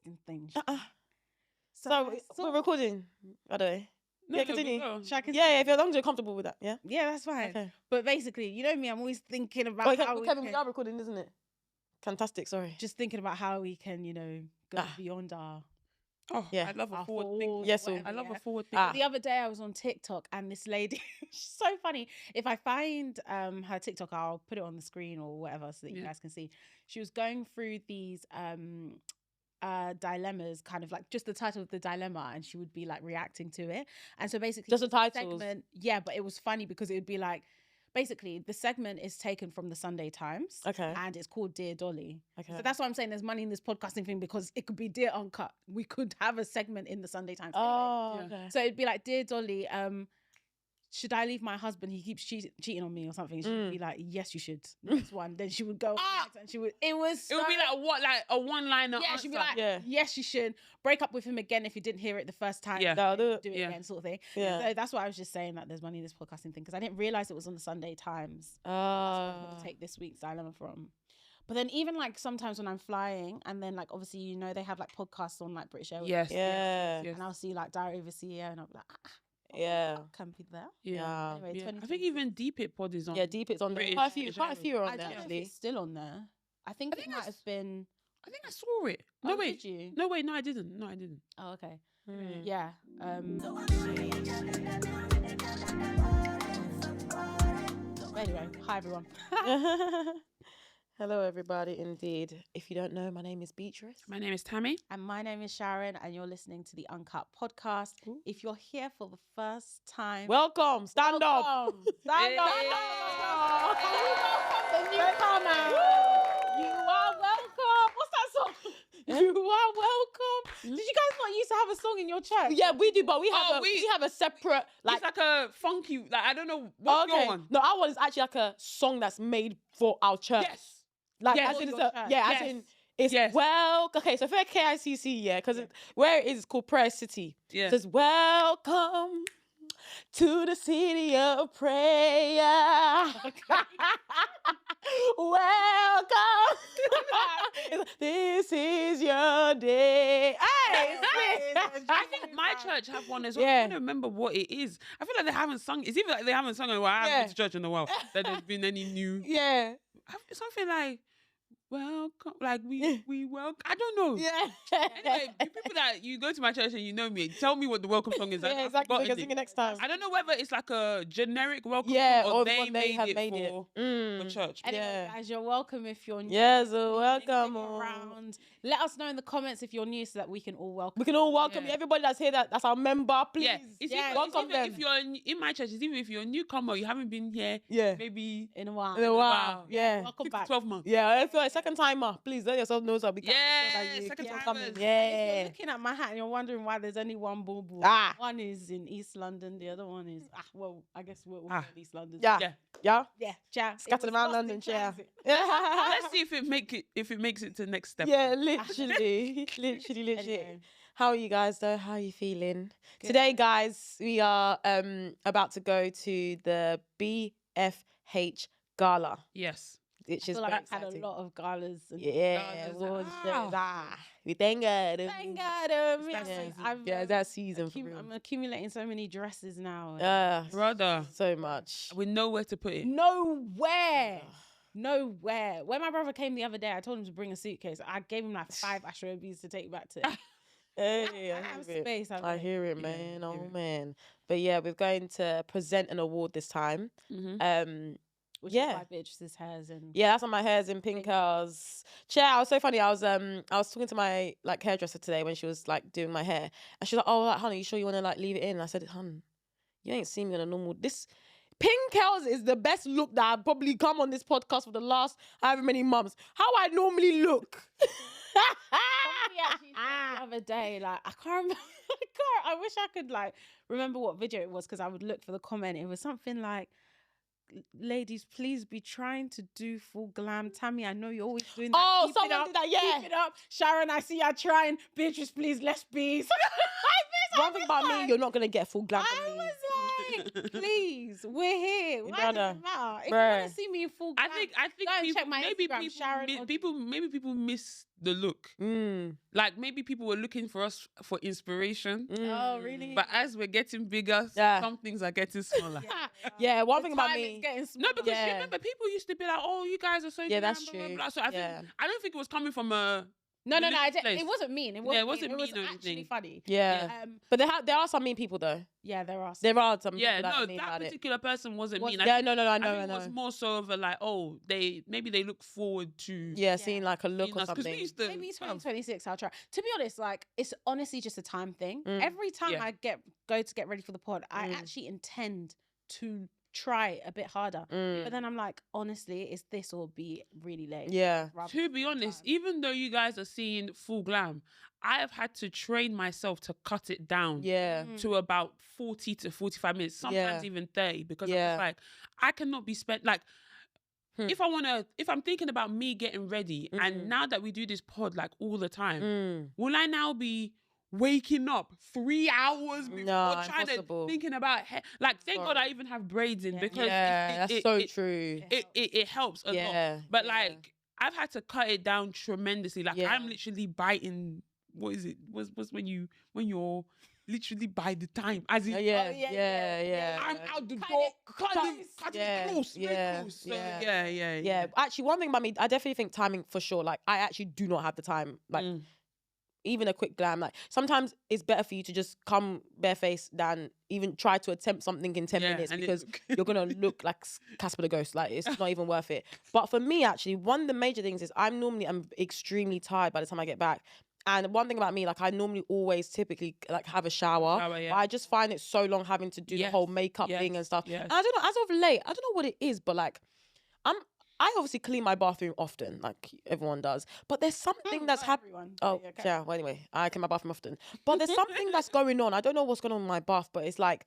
podcasting thing. So we're recording, by the way. No, yeah, continue. we Yeah, if you're comfortable with that, yeah. Yeah, that's fine. Okay. But basically, you know me, I'm always thinking about how Kevin, we are recording, isn't it? Fantastic. Sorry. just thinking about how we can, go beyond our. Oh, yeah. I love a our forward thing. thoughts, Yes, whatever, I love yeah. a forward thing. The other day I was on TikTok and this lady, she's so funny. If I find her TikTok, I'll put it on the screen or whatever so that you guys can see. She was going through these dilemmas, kind of like just the title of the dilemma, and she would be like reacting to it. And so basically just the titles. Yeah, but it was funny because it would be like, basically the segment is taken from the Sunday Times. Okay. And it's called Dear Dolly. Okay. So that's why I'm saying there's money in this podcasting thing, because it could be Dear Uncut. We could have a segment in the Sunday Times. Oh, anyway. okay. So it'd be like, Dear Dolly, should I leave my husband? He keeps cheating on me or something. She would be like, yes, you should. Next one. Then she would go next and she would. It would be like what, like a one-liner. Yeah, answer. she'd be like, yes, you should. Break up with him again if you didn't hear it the first time. Yeah. No, do it again, sort of thing. Yeah. So that's why I was just saying that there's money in this podcasting thing, because I didn't realize it was on the Sunday Times. Oh. That's where I'm gonna take this week's dilemma from. But then even like sometimes when I'm flying, and then like obviously they have like podcasts on like British Airways. Yes. Yeah. Yes. And I'll see like Diary of a CEO, and I'll be like, yeah. Can be there. Yeah. Anyway, Yeah. I think even Deep It Pod is on. Yeah, Deep It's on there. British Quite a few are on I there don't know if actually. it's still on there. I think it might have been. I think I saw it. No, Oh, wait. did you? No, wait. No, I didn't. No, I didn't. Oh, okay. Mm. Yeah. Anyway, hi everyone. Hello, everybody. Indeed. If you don't know, my name is Beatrice. My name is Tammy. And my name is Sharon, and you're listening to the Uncut podcast. Ooh. If you're here for the first time, Welcome. Stand up. Stand up. The newcomer. You are welcome. What's that song? You are welcome. Did you guys not used to have a song in your church? Yeah, we do, but we have we have a separate It's like a funky, like I don't know what's your one. No, our one is actually like a song that's made for our church. Yes. Like Yes. as in, For it's your a, church. yeah, Yes. as in it's Yes. okay. So for KICC, yeah, because where it is, it's called Prayer City. Yeah. It says welcome to the city of prayer. Welcome. This is your day. Hey, I think my church have one as well. Yeah. I don't remember what it is. I feel like they haven't sung. It's either like they haven't sung in a while. I haven't been to church in a while. That there's been any new. yeah. Something like welcome, like we welcome. I don't know. Yeah. Anyway, you people that you go to my church and you know me, tell me what the welcome song is. Yeah, exactly. We can sing it next time. I don't know whether it's like a generic welcome Yeah, song or or the they one they have made it. for Mm. the church. Anyway, Yeah. guys, you're welcome if you're new. Yeah, so welcome. Stick around. Let us know in the comments if you're new so that we can all welcome. We can all welcome Yeah. everybody that's here. That's our member. Please. Yeah, it's Yeah, even, welcome them. if you're in my church, it's even if you're a newcomer, you haven't been here. Yeah. Maybe In a while. In a while. Wow. Yeah. Welcome 6 to back. 12 months. Yeah. If you're a second timer, please let yourself know so we can Yeah, make sure that you second keep on timers. coming. If Yeah. you're looking at my hat and you're wondering why there's only one bauble. Ah. One is in East London, the other one is well, I guess we're all in East London. Yeah. Yeah. Yeah. Yeah. Yeah. Scattered around London, yeah. Let's see if it makes it to the next step. Yeah, literally. literally. Anyway. How are you guys though? How are you feeling? Good. Today, guys, we are about to go to the BFH Gala, Yes. which I is feel like very I've had a exciting. lot of galas. And Yeah, Galas. we thank God. Thank God. Yeah, that season for real. I'm accumulating so many dresses now. Brother, So much. we know where to put it. Nowhere. Nowhere. When my brother came the other day, I told him to bring a suitcase. I gave him like 5 Ashwebis to take back to. Hey, I have space. I hear it, man. Oh man. But yeah, we're going to present an award this time. Which Yeah. is why Beatrice's hairs and Yeah, that's on my hairs in pink curls. Yeah, it was so funny. I was talking to my like hairdresser today when she was like doing my hair, and she was like, "Oh, like, honey, you sure you want to like leave it in?" And I said, "Hun, you ain't seen me on a normal this." Pink curls is the best look that I've probably come on this podcast for the last however many months. How I normally look. somebody actually said the other day, like I can't remember. I wish I could like remember what video it was because I would look for the comment. It was something like, "Ladies, please be trying to do full glam. Tammy, I know you're always doing that. Oh, Keep it someone up, did that, yeah. Keep it up. Sharon, I see you trying. Beatrice, please, let's be." One thing about me, you're not gonna get full glam I from me. was like, please, we're here. Why Brother, does it matter? If you bruh. want to see me in full I glam, think go and people, check my maybe Instagram, people, Sharon mi- or- people maybe people miss the look. Like maybe people were looking for us for inspiration. Oh, really? But as we're getting bigger, Yeah. some things are getting smaller. Yeah, one The thing about time me. is getting No, smaller. because you Yeah. remember people used to be like, "Oh, you guys are so Yeah, glam, that's blah, blah, true. blah." So I Yeah. don't think it was coming from a. No, malicious place. it wasn't mean. It Yeah, wasn't, it mean. It was wasn't mean or actually anything. funny. Yeah. Um, There are some mean people though. yeah, there are. There are some Yeah, people that no, are mean that about it. particular person wasn't Was- mean. Yeah, no, I I know, think it was more so of a like, oh, maybe they look forward to. Yeah, seeing like a look seeing or us, 'cause we something. used to Maybe have- 2026 I'll try. To be honest, like it's honestly just a time thing. Mm. Every time Yeah. I go to get ready for the pod, I Mm. actually intend to try a bit harder. But then I'm like, honestly, it's this or be really late. Yeah. Rather To be than honest, time. even though you guys are seeing full glam, I have had to train myself to cut it down Yeah. to about 40 to 45 minutes, sometimes Yeah. even 30, because I'm Yeah. just like, I cannot be spent like. Hmm. If I'm thinking about me getting ready, and now that we do this pod like all the time, will I now be waking up 3 hours before No, trying impossible. to thinking about like thank God I Sorry. even have braids in Yeah. because Yeah, that's so true. it helps a lot. Yeah. But yeah. like I've had to cut it down tremendously. Like Yeah. I'm literally biting. What is it? What's when you're literally by the time as in Yeah. I'm out the Cut door, it cut Yeah, it close, very yeah, close. So, yeah. yeah. Actually, one thing about me, I definitely think timing for sure. Like, I actually do not have the time. Like, even a quick glam. Like, sometimes it's better for you to just come barefaced than even try to attempt something in 10 minutes and it- because you're gonna look like Casper the Ghost. Like, it's not even worth it. But for me, actually, one of the major things is I'm extremely tired by the time I get back. And one thing about me, like I normally always typically like have a shower. Yeah. But I just find it so long having to do the whole makeup thing and stuff. Yes. And I don't know, as of late, I don't know what it is, but like I obviously clean my bathroom often, like everyone does. But there's something that's happening. Everyone. Oh, Yeah, okay. yeah. Well, anyway, I clean my bathroom often. But there's something that's going on. I don't know what's going on in my bath, but it's like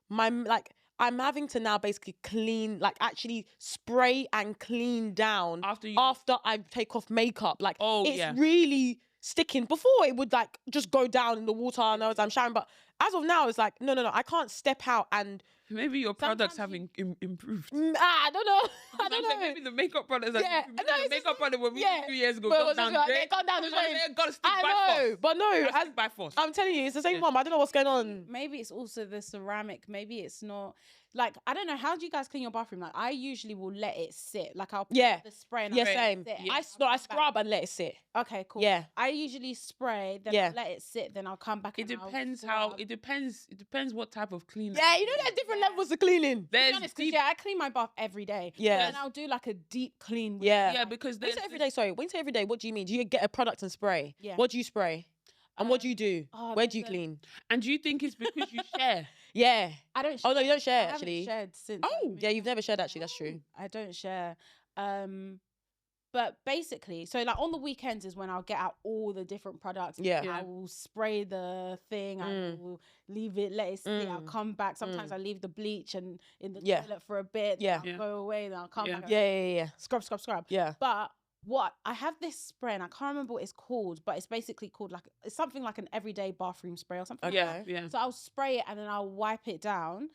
I'm having to now basically clean, like actually spray and clean down After I take off makeup. Like, it's yeah. really sticking. Before it would like just go down in the water and I was I'm showering, but as of now it's like no, I can't step out and maybe your products Sometimes have improved. I don't know. I don't know. Maybe the makeup products have Yeah, improved. no, The it's makeup just- product when we yeah. 2 years ago But it got was down just like, drain. it got down the drain. Got to stick I by know, force. but no, Gotta stick by force. I'm telling you, it's the same Yeah. one. But I don't know what's going on. Maybe it's also the ceramic. Maybe it's not. Like, I don't know. How do you guys clean your bathroom? Like, I usually will let it sit. Like, I'll put Yeah. the spray and Yeah, I'll let it same. sit, and Yeah. I'll I come back. scrub and let it sit. Okay, cool. Yeah. I usually spray, then Yeah. I'll let it sit, then I'll come back. It and I'll depends scrub. it depends what type of cleaner. Yeah, you know there's different levels of cleaning. To be There's honest, 'cause, deep, yeah, I clean my bath every day. Yeah. And I'll do like a deep clean. With Yeah. yeah, because When you there's say every day, sorry, when you say every day, what do you mean? Do you get a product and spray? Yeah. What do you spray? And what do you do? oh, Where do you there's a- clean? and do you think it's because you share? Yeah. I don't. Oh no, you don't I share haven't actually. shared since. Oh, I moved Yeah, you've out. never shared actually. That's true. I don't share. But basically, so like on the weekends is when I'll get out all the different products. Yeah. Yeah. I will spray the thing. I Mm. will leave it, let it sit. I'll Mm. come back. Sometimes Mm. I leave the bleach and in the Yeah. toilet for a bit. Yeah. Then I'll Yeah. go away. Then I'll come Yeah. back. Yeah. Scrub. Yeah. But what I have this spray and I can't remember what it's called, but it's basically called like it's something like an everyday bathroom spray or something. Okay. Like that. Yeah. So I'll spray it and then I'll wipe it down.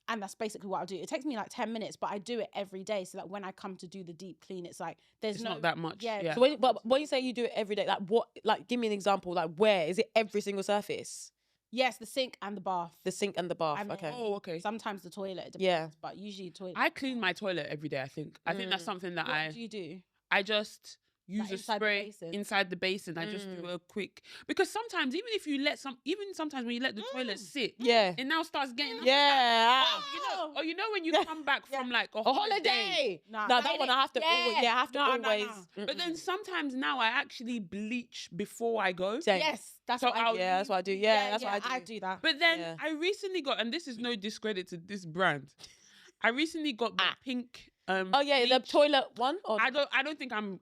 And that's basically what I'll do. It takes me like 10 minutes, but I do it every day. So that when I come to do the deep clean, it's like there's It's no not that much. Yeah. So when you say you do it every day, like what? Like give me an example. Like where is it? Every single surface, yes, the sink and the bath. the sink and the bath. And then- Okay. Oh, okay. Sometimes the toilet. It depends, Yeah. but usually toilet. I clean my toilet every day. I think that's something that what do you do? I just use a inside the spray basin? inside the basin. I just do a quick, because sometimes even if you let sometimes when you let the toilet sit, Yeah. it now starts getting Yeah. you know when you come back from like a A holiday. Nah, No, I that hate one it. I have to always. Yeah, I have to No, no, always. no. But then sometimes now I actually bleach before I go. Same. Yes, that's So what I I'll do. Yeah, that's what I do. Yeah, that's what I do. that. But then Yeah. I recently got, and this is no discredit to this brand, I recently got the pink. Oh yeah, the bleach. toilet one. Or I don't think I'm.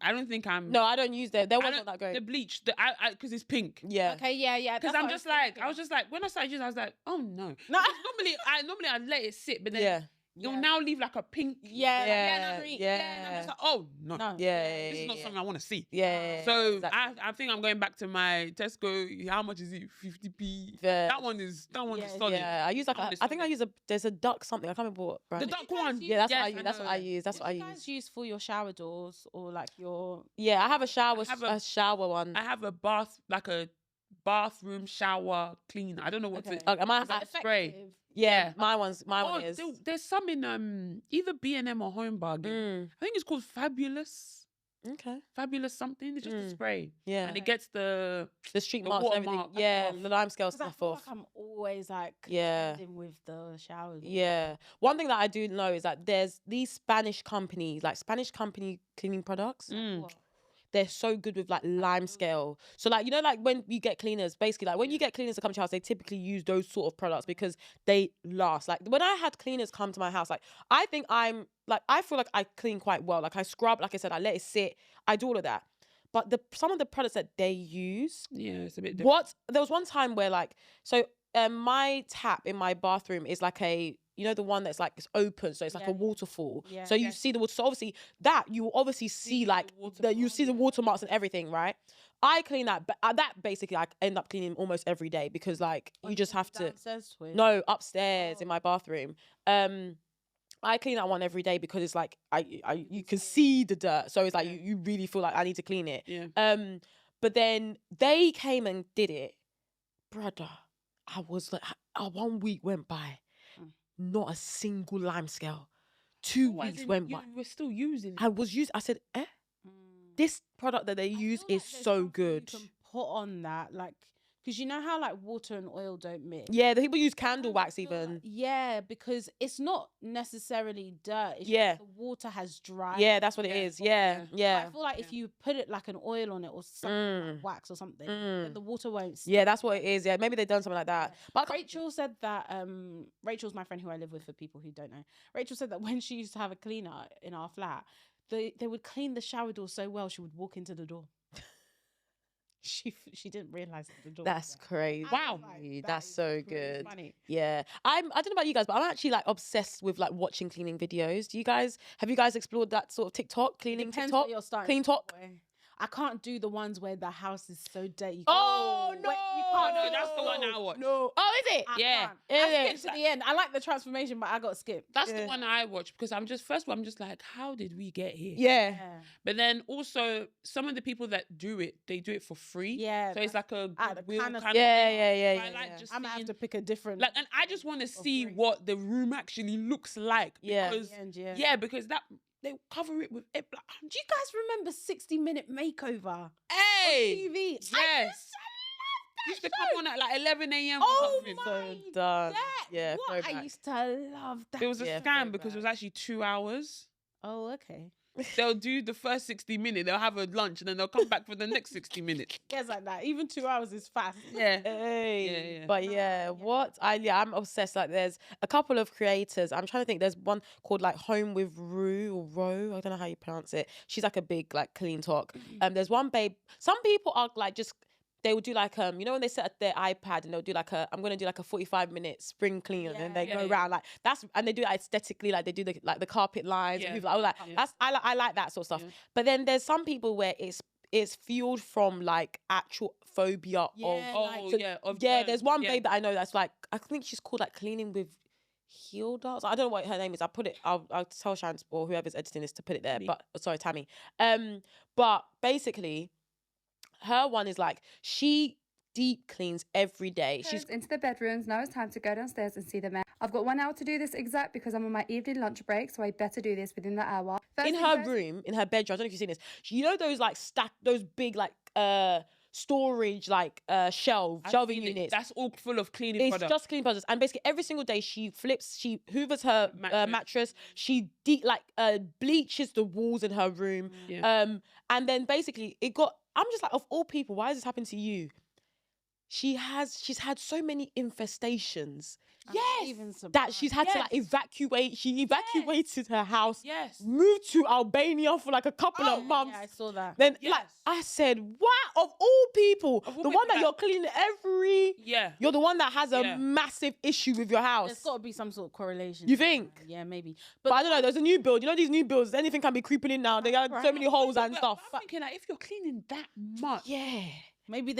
no, I don't use that. That I one's don't- not that great. The bleach, because it's pink. Yeah. Okay, yeah. Because that's I'm what just was like, thinking. I was just like, when I started using, I was like, oh no. No. Normally I let it sit, but then Yeah. it'll now leave like a pink. Yeah. And I'm just like, oh no, Yeah. this is not something I want to see. Yeah. So exactly. I think I'm going back to my Tesco. How much is it? 50p. Yeah. That one is solid. Yeah, I use like I think I use there's a duck something. I can't remember what brand. The duck one. Yeah, that's Yes, what I use. That's what I use. That's what I you guys use for your shower doors or like your? Yeah, I have a shower. I have a shower one. I have a bathroom shower cleaner. I don't know what Okay. it. Am I? Is that spray. effective? Yeah, my one is. There's some in either B&M or Home Bargain. I think it's called Fabulous. Okay. Fabulous something. It's just a spray. Yeah. And it gets the street marks and everything. watermark Yeah, off. the lime scale 'Cause I stuff feel off. like I'm always like Yeah. contending with the showers. Yeah. One thing that I do know is that there's these Spanish companies, like Spanish company cleaning products. What? They're so good with like lime scale. So like, you know, like when you get cleaners, basically like when you get cleaners to come to your house, they typically use those sort of products because they last. Like when I had cleaners come to my house, like I feel like I clean quite well. Like I scrub, like I said, I let it sit. I do all of that. But some of the products that they use, it's a bit different. There was one time where like, so my tap in my bathroom is like you know, the one that's like, it's open. So it's like a waterfall. Yeah. So you see the water. So obviously you will obviously see like, you see the watermarks and everything, right? I clean that, but that basically I end up cleaning almost every day because like, you just have to. No, upstairs in my bathroom. I clean that one every day because it's like, you can see the dirt. So it's like, you really feel like I need to clean it. Yeah. But then they came and did it. Brother, I was like, 1 week went by. Not a single lime scale. 2 weeks went by. You were still using it. I said, this product that they use is so good. You can put on that, like, because you know how like water and oil don't mix. Yeah, the people use candle wax even. Yeah, because it's not necessarily dirt. It's Yeah. just the water has dried. Yeah, that's what it is. Yeah, yeah. I feel like if you put it like an oil on it or something like wax or something, then the water won't stick. Yeah, that's what it is. Yeah, maybe they've done something like that. But Rachel said that Rachel's my friend who I live with, for people who don't know. Rachel said that when she used to have a cleaner in our flat, they would clean the shower door so well she would walk into the door. She didn't realize the door. That's crazy. Wow. That's so good. Funny. Yeah. I don't know about you guys, but I'm actually like obsessed with like watching cleaning videos. Have you guys explored that sort of TikTok, cleaning Depends TikTok? what you're starting Clean talk? I can't do the ones where the house is so dirty. Oh, no. You can't No, do that's the one I watch. No. Oh, is it? I Yeah. can't. Yeah, I yeah. skipped to the end. I like the transformation, but I got skipped. That's the one I watch because I'm just like, how did we get here? Yeah. But then also some of the people that do it, they do it for free. Yeah, So it's like a goodwill kind of kind of Yeah, thing. yeah. I like just I'm gonna have seeing- to pick a different. like, and I just want to see free. what the room actually looks like. Yeah. Because, Yeah. because they cover it with it. Like, Do you guys remember 60-minute makeover? hey, TV. yes. Used to come on at like 11 a.m. or Oh something. my So done. Yeah, What? I throwback. used to love that. It was a Yeah, scam because it was actually 2 hours. Oh, okay. They'll do the first 60 minutes, they'll have a lunch, and then they'll come back for the next 60 minutes. Yes, like that. Even 2 hours is fast. Yeah. Hey, Yeah. but I'm obsessed. Like, there's a couple of creators. I'm trying to think. There's one called like Home with Rue or Ro. I don't know how you pronounce it. She's like a big like clean talk. There's one babe. Some people are like just. They would do like you know when they set up their iPad and they'll do like I'm gonna do like a 45-minute spring clean and then they go around like that's and they do it aesthetically, like they do the carpet lines and people like all that. That's I like that sort of stuff. But then there's some people where it's fueled from like actual phobia there's one babe that I know that's like, I think she's called like Cleaning with Hilda. I don't know what her name is. I'll tell Sharon or whoever's editing this to put it there. But sorry, Tammy. But basically her one is like she deep cleans every day. She's into the bedrooms. Now it's time to go downstairs and see the men. I've got 1 hour to do this exact because I'm on my evening lunch break, so I better do this within that hour. In her room, in her bedroom, I don't know if you've seen this. You know those like those big like storage like shelving units. That's all full of cleaning It's products. just cleaning products, and basically every single day she hoovers her mattress. She bleaches the walls in her room. And then basically I'm just like, of all people, why has this happened to you? she's had so many infestations. I'm not even That she's had to like Yes. evacuate. She evacuated her house. Yes. Moved to Albania for like a couple of months. Yeah, I saw that. Then like Yes. I said, what of all people, Of all the one people that that- you're cleaning every. Yeah. You're the one that has a Yeah. massive issue with your house. There's got to be some sort of correlation. You to it, think? man. Yeah, maybe. But I don't know. There's a new build. You know these new builds. Anything can be creeping in now. They have so Right. many holes and But stuff. I'm thinking like if you're cleaning that much. Yeah. Maybe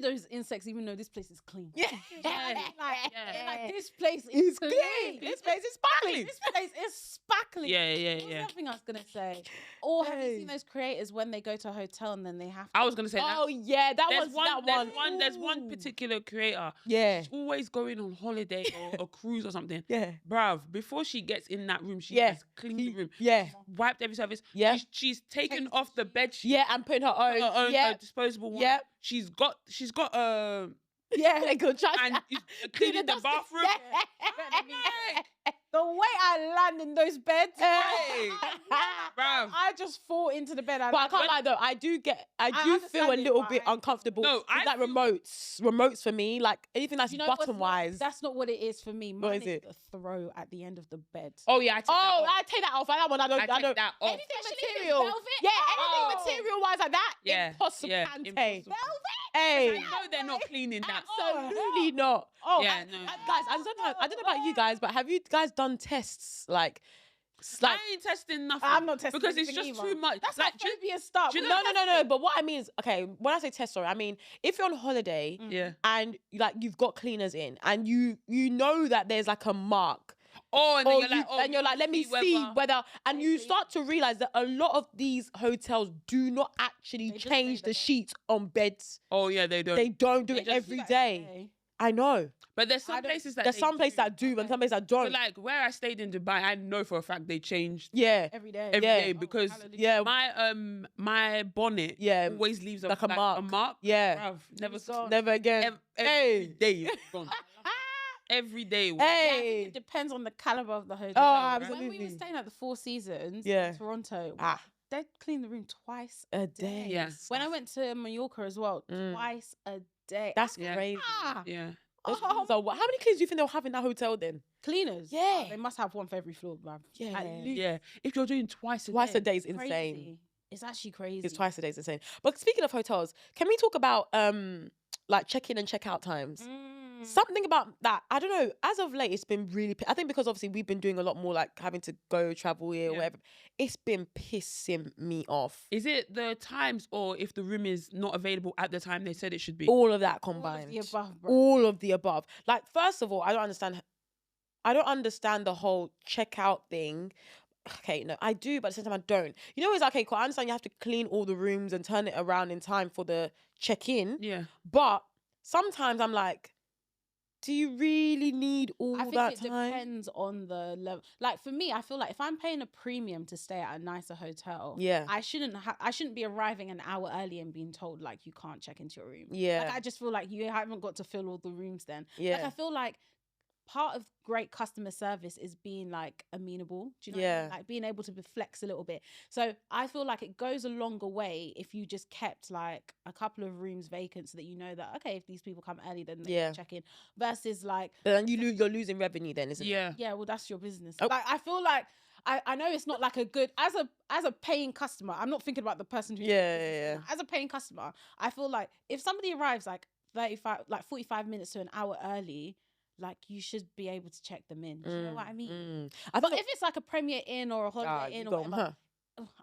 those insects even know this place is clean. Yeah. Yeah. They're like, this place It's is clean. This place is sparkling. This place is sparkling. Yeah, yeah, What's yeah. something I was gonna say? Or have you Hey. seen those creators when they go to a hotel and then they have to I was gonna say that. Oh yeah, that There's was one, that there's one. There's one particular creator. Yeah. She's always going on holiday or a cruise or something. Yeah. Bruv, before she gets in that room, she Yeah. has cleaned the room, Yeah. wiped every surface. Yeah. She's taken off the bed sheet, Yeah, and putting her own. her own Yeah. disposable one. Yep. She's got Yeah. They could try and is cleaning the bathroom. the way I land in those beds. Hey, bruv. I just fall into the bed. But I can't lie though, I do feel understand a it, little but bit I- uncomfortable. No, with I like feel- remotes for me, like anything that's You know what's button not- wise. That's not what it is for me. What Mine is it? The throw at the end of the bed. Oh yeah, I take that Oh, off. I take that off. That one I don't. I I take don't. that off. Anything Especially if it's material. velvet. Yeah, Oh. anything material wise like that. Yeah, Impossible. yeah, Cante. impossible. Hey. I know they're not cleaning that. Absolutely not. Oh, Yeah, no. Guys, and sometimes I don't know about you guys, but have you guys done tests like I ain't testing nothing. I'm not testing because it's anything just either. too much. That's like, how phobia starts. do you no. But what I mean is, okay, when I say test, sorry, I mean if you're on holiday yeah. and like you've got cleaners in and you know that there's like a mark. Oh, and then Or you're like, oh, and you're like, let me see whether, and you start to realize that a lot of these hotels do not actually They just change say the that sheets on beds. Oh yeah, they don't. They don't do They it just every do day. I know. but there's some I don't- places that There's they some places that do and some places that So don't. like where I stayed in Dubai, I know for a fact they changed Yeah. Every day. every Yeah. day because Yeah. my bonnet Yeah. always leaves Like a mark. A mark. Yeah. Bruv, never gone. saw. Never again. Every Hey. day it's gone. Every day. Yeah, I think Hey. it depends on the caliber of the hotel. Oh, right? When we absolutely. were staying at the Four Seasons Yeah. in Toronto, Ah. they cleaned the room twice A day. Yeah. When I went to Mallorca as well, twice a day. That's Yeah. crazy. Ah, Yeah. Those Oh. cleaners are how many cleaners do you think they'll have in that hotel then? cleaners. Yeah. They must have one for every floor, bruv. Yeah. At least. Yeah. If you're doing twice a Twice day. a day is insane. Crazy. It's actually crazy. It's twice a day is insane. But speaking of hotels, can we talk about like check-in and check-out times? Something about that. I don't know. As of late, it's been really. I think because obviously we've been doing a lot more like having to go travel here or Yeah. whatever. It's been pissing me off. Is it the times or if the room is not available at the time they said it should be? All of that All of combined. the above, bro. All of the above. Like first of all, I don't understand the whole checkout thing. Okay, no, I do, but at the same time I don't. You know, it's okay, cool. I understand you have to clean all the rooms and turn it around in time for the check-in. Yeah. But sometimes I'm like, do you really need all I think that it time? depends on the level. Like for me, I feel like if I'm paying a premium to stay at a nicer hotel, Yeah. I shouldn't be arriving an hour early and being told like you can't check into your room. Yeah. Like I just feel like you haven't got to fill all the rooms then. Yeah. Like I feel like part of great customer service is being like amenable. Do you know what I Yeah. mean? Like being able to flex a little bit. So I feel like it goes a longer way if you just kept like a couple of rooms vacant so that you know that okay, if these people come early then they Yeah. can check in. Versus like But then you're losing revenue then, isn't it? Yeah. yeah, well, that's your business. Oh. Like, I feel like I know it's not like a good as a paying customer. I'm not thinking about the person who. Yeah. As a paying customer, I feel like if somebody arrives like 45 minutes to an hour early, like you should be able to check them in. Do you know what I mean? I But think if it's like a Premier Inn or a Holiday you Inn or go, whatever,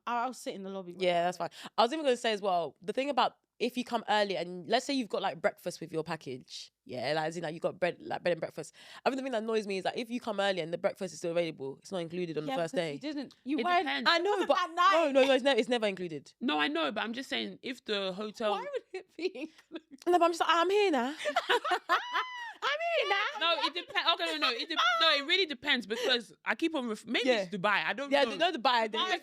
I'll sit in the lobby. yeah, that's fine. I was even going to say as well, the thing about if you come early and let's say you've got like breakfast with your package, yeah, like as in like you got bread and breakfast. I think the thing that annoys me is that if you come early and the breakfast is still available, it's not included on the first day. You didn't. You It weren't. depends. I know, wasn't but that night. no, it's never included. No, I know, but I'm just saying if the hotel. Why would it be included? No, but I'm just like, I'm here now. I'm here now. No, it depends. Okay, no, it really depends because I keep on maybe Yeah. it's Dubai. I don't Yeah, know. no, the buy. Because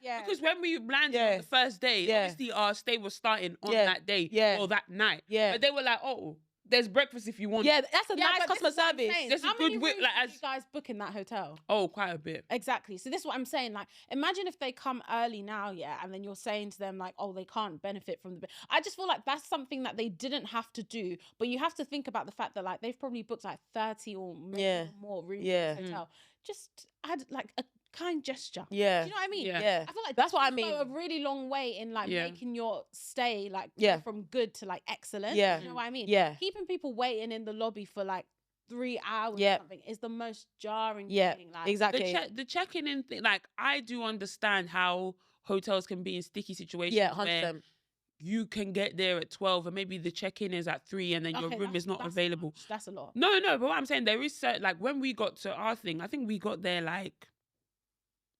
yeah. Because when we landed Yeah. on the first day, Yeah. obviously our stay was starting on Yeah. that day Yeah. or that night. Yeah. But they were like, oh, there's breakfast if you want. Yeah, that's a Yeah, nice but customer this is what I'm service. saying. That's a How many good way, rooms like, did as- you guys book in that hotel? Oh, quite a bit. Exactly. So this is what I'm saying. Like, imagine if they come early now, yeah, and then you're saying to them like, oh, they can't benefit from the. I just feel like that's something that they didn't have to do, but you have to think about the fact that like they've probably booked like 30 or maybe Yeah. more rooms Yeah. in this hotel. Just add like a kind gesture. Yeah. Do you know what I mean? Yeah. Yeah. I feel like That's what I this will go mean. a really long way in like Yeah. making your stay like Yeah. go from good to like excellent. Yeah. You know what I mean? Yeah. Keeping people waiting in the lobby for like 3 hours Yeah. or something is the most jarring Yeah. thing. Like, Exactly. The checking in thing, like, I do understand how hotels can be in sticky situations. Yeah, where 100%. you can get there at 12 and maybe the check-in is at 3 and then your okay, room is not that's available. much. That's a lot. No, but what I'm saying, there is certain, like, when we got to our thing, I think we got there like,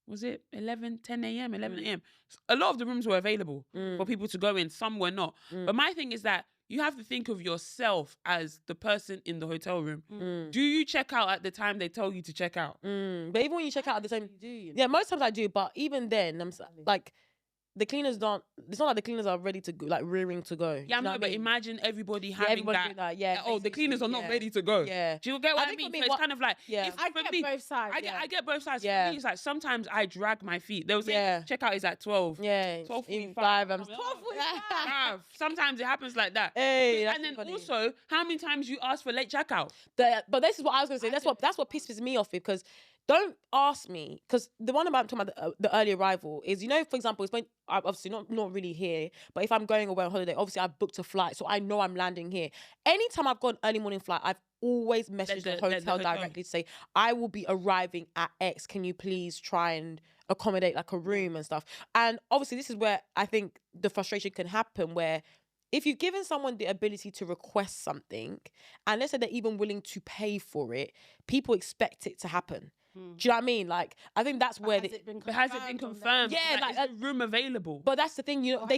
was it 10 a.m., 11 a.m.? A lot of the rooms were available for people to go in. Some were not. But my thing is that you have to think of yourself as the person in the hotel room. Do you check out at the time they tell you to check out? But even when you check out at the same, You do, you know? yeah, most times I do. But even then, like, the cleaners don't. It's not like the cleaners are ready to go, like rearing to go. Yeah, Do you know no, what I but mean? imagine everybody Yeah, having everybody that. doing that. Yeah. Oh, the basically, cleaners are not yeah. ready to go. Yeah. Do you get what I think mean? for me, So it's what- kind of like, yeah. if I for get me, both sides. I get both sides. Yeah. For me, it's like sometimes I drag my feet. They'll say Yeah. checkout is at 12. Yeah. 12:45. I'm 12:45. Sometimes it happens like that. Hey, that's And then funny. also, how many times you ask for late checkout? But this is what I was gonna say. That's what pisses me off, because don't ask me, because the one about I'm talking about the early arrival is, you know, for example, it's when I'm obviously not really here, but if I'm going away on holiday, obviously I've booked a flight, so I know I'm landing here. Anytime I've got an early morning flight, I've always messaged the hotel directly to say, I will be arriving at X. Can you please try and accommodate like a room and stuff? And obviously this is where I think the frustration can happen, where if you've given someone the ability to request something, and let's say they're even willing to pay for it, people expect it to happen. Do you know what I mean? Like, I think that's where Has it been But has it been confirmed? Yeah, like, like, is the room available? But that's the thing, you know, they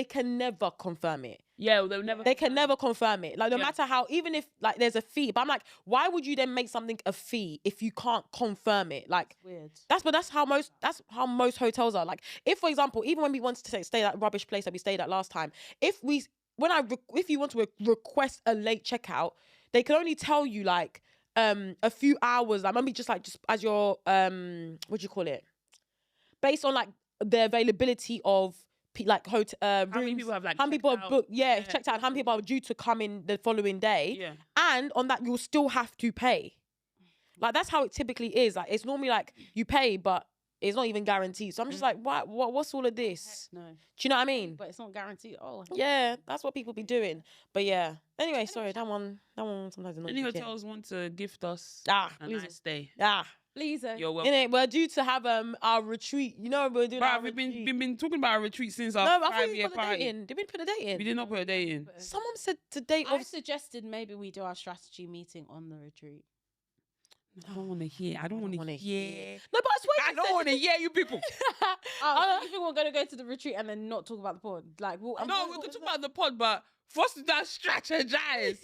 can never confirm it. Yeah, well, they'll never. They can never confirm it. Like, no Yeah. matter how, even if like there's a fee, but I'm like, why would you then make something a fee if you can't confirm it? Like, Weird. that's how most hotels are. Like, if for example, even when we wanted to stay at that rubbish place that we stayed at last time, if you want to request a late checkout, they can only tell you like a few hours, like maybe just as your what do you call it, based on like the availability of rooms. How many people have, like, how many people checked have out? booked? Yeah, Yeah. checked out. How many people are due to come in the following day? Yeah. And on that, you'll still have to pay. Like, that's how it typically is. Like, it's normally like you pay, but it's not even guaranteed. So I'm just like, what's all of this? No, Do you know what I mean? but it's not guaranteed. Oh, Yeah, that's what people be doing. But yeah. Anyway, sorry, that one sometimes annoys Any me. hotels want to gift us Ah, a please. nice stay? Ah. please. You're welcome. Innit? We're due to have our retreat. You know, we're doing our Bruh, we've retreat. been talking about a retreat since our No, but I thought 5-year you put the date party. in. Did we put a date in? We did not put a date in. Someone said to date I of. suggested maybe we do our strategy meeting on the retreat. I don't want to hear. I don't want to wanna hear. No, but I swear I you don't said- want to hear you people. Oh, you think we're gonna go to the retreat and then not talk about the pod? Like, No, we could talk about the pod, but for us to not strategize.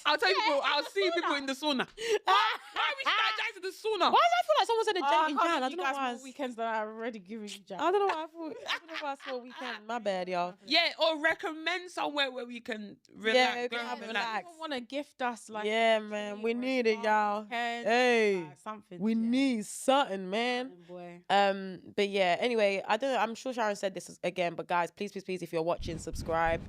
I'll tell you, bro, I'll see people in the sauna. Why are we strategizing in the sauna? Why did I feel like someone said a Oh, date I in can't Jan? I give don't you know guys why. more weekends that I've already given you, Jan. I don't know why I thought. I don't know why I saw weekend. My bad, y'all. Yeah, or recommend somewhere where we can relax. we go can and have relax. Want to gift us like Yeah, man, we need it, y'all. Hey, something. we need something, man. Boy. But yeah, anyway, I don't know. I'm sure Sharon said this again, but guys, please, if you're watching, subscribe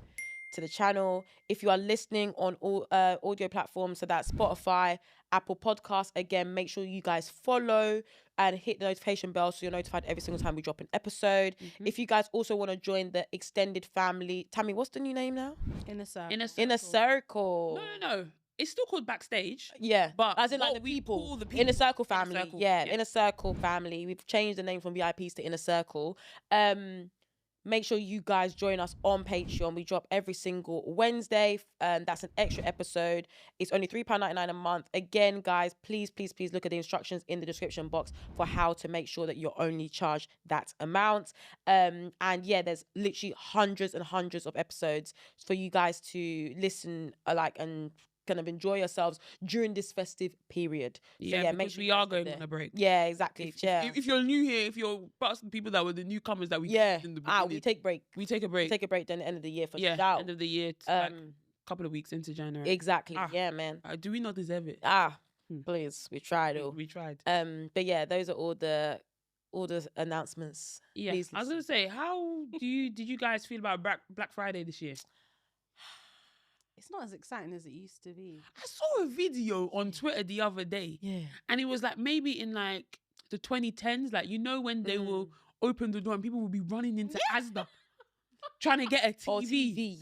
to the channel. If you are listening on all audio platforms, so that's Spotify, Apple Podcasts, again, make sure you guys follow and hit the notification bell so you're notified every single time we drop an episode. If you guys also want to join the extended family, Tammy, what's the new name now? Inner circle. Inner Circle. No. It's still called Backstage. Yeah, But as in like what the we people. call the people. Inner Circle Inner family. Circle, Yeah, yeah. Inner Circle family. We've changed the name from VIPs to Inner Circle. Make sure you guys join us on Patreon. We drop every single Wednesday. That's an extra episode. It's only £3.99 a month. Again, guys, please look at the instructions in the description box for how to make sure that you're only charged that amount. And yeah, there's literally hundreds and hundreds of episodes for you guys to listen and kind of enjoy yourselves during this festive period. Yeah, so yeah, make because sure we you guys are get going there. on a break. Yeah, exactly. If you're new here, if you're part of the people that were the newcomers that we yeah. in the beginning, We take break. we take a break. Take a break then the end of the year for yeah, shout. end of the year. To, like, couple of weeks into January. Exactly. Ah. Yeah, man. Do we not deserve it? Please, we tried all. We tried. But yeah, those are all the announcements. Yeah, Please I was gonna say, how did you guys feel about Black Friday this year? It's not as exciting as it used to be. I saw a video on Twitter the other day, and it was like maybe in like the 2010s, like when they will open the door and people will be running into Asda trying to get a TV. Oh, TV.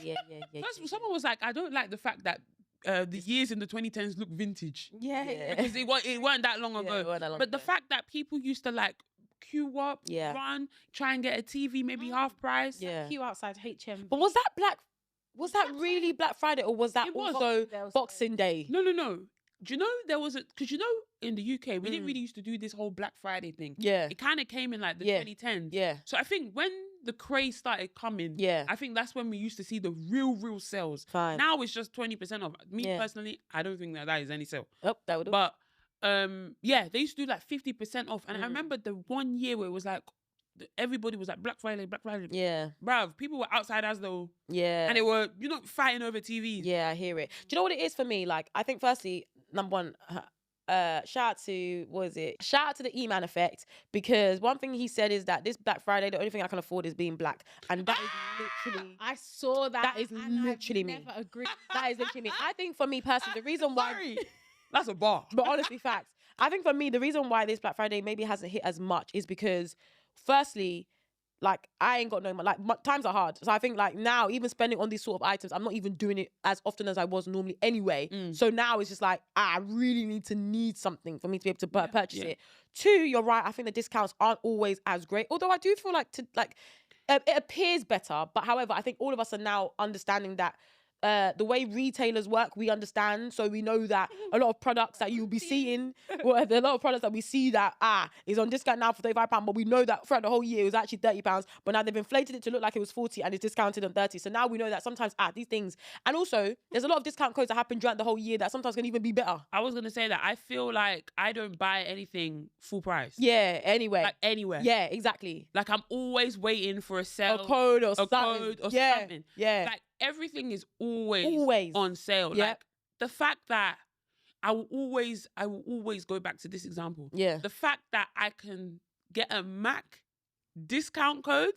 Yeah. First, someone was like, I don't like the fact that the years in the 2010s look vintage. Yeah. Because it weren't that long ago. But the fact that people used to like queue up, run, try and get a TV, maybe half price. Yeah. Queue outside H&M. But was that really Black Friday, or was that It was. also Boxing Day? No. Do you know there was because in the UK we didn't really used to do this whole Black Friday thing. Yeah. It kind of came in like the 2010s. Yeah. So I think when the craze started coming, I think that's when we used to see the real sales. Fine. Now it's just 20% off. Me personally, I don't think that is any sale. Oh, that would. But they used to do like 50% off, and I remember the one year where it was like everybody was like Black Friday. Yeah. Bruv, people were outside as though. Yeah. And they were, fighting over TVs. Yeah, I hear it. Do you know what it is for me? Like, I think firstly, number one, shout out to the E-Man effect, because one thing he said is that this Black Friday, the only thing I can afford is being black. And that is literally... I saw that. That is literally me. Never agreed. That is literally me. I think for me personally, the reason why... Sorry. That's a bar. But honestly, facts. I think for me, the reason why this Black Friday maybe hasn't hit as much is because... Firstly, like, I ain't got no money. Like, times are hard. So I think, like, now, even spending on these sort of items, I'm not even doing it as often as I was normally anyway. So now it's just like, I really need something for me to be able to purchase it. Two, you're right. I think the discounts aren't always as great. Although I do feel like, it appears better. But however, I think all of us are now understanding that the way retailers work, we understand. So we know that a lot of products that you'll be seeing, well, there are a lot of products that we see that is on discount now for £35, but we know that throughout the whole year it was actually £30, but now they've inflated it to look like it was 40 and it's discounted on 30. So now we know that sometimes these things, and also there's a lot of discount codes that happen throughout the whole year that sometimes can even be better. I was gonna say that I feel like I don't buy anything full price. Yeah, anyway. Like anywhere. Yeah, exactly. Like I'm always waiting for a sale. A code or something. Something. Yeah. Like everything is always on sale. Yep. Like the fact that I will always go back to this example. Yeah. The fact that I can get a Mac discount code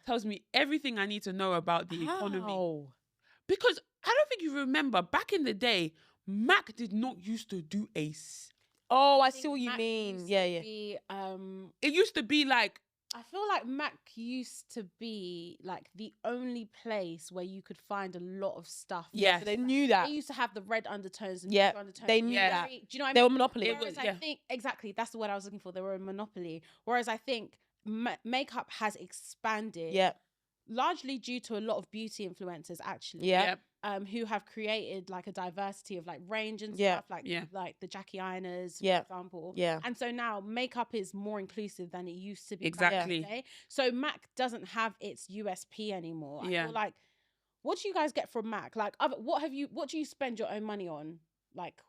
tells me everything I need to know about the economy. Because I don't think you remember back in the day, Mac did not used to do Oh, I see what you mean. Yeah. It used to be like, I feel like Mac used to be like the only place where you could find a lot of stuff. Yeah, so they knew that. They used to have the red undertones and yeah, blue undertones. they knew that. Do you know what I mean? They were a monopoly. Whereas I think, exactly, that's the word I was looking for. They were a monopoly. Whereas I think makeup has expanded. Largely due to a lot of beauty influencers, actually. Who have created like a diversity of like range and stuff, like the Jackie Einers, for example. And so now makeup is more inclusive than it used to be. Exactly. So Mac doesn't have its USP anymore. I feel like, what do you guys get from Mac? Like, what do you spend your own money on? Like,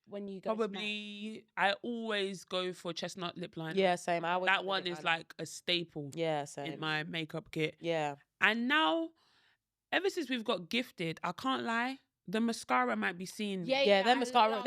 when you go probably, I always go for chestnut lip liner. Yeah, same. That one is like a staple. Yeah, same. In my makeup kit. Yeah. And now, ever since we've got gifted, I can't lie, the mascara might be seen. Their mascara.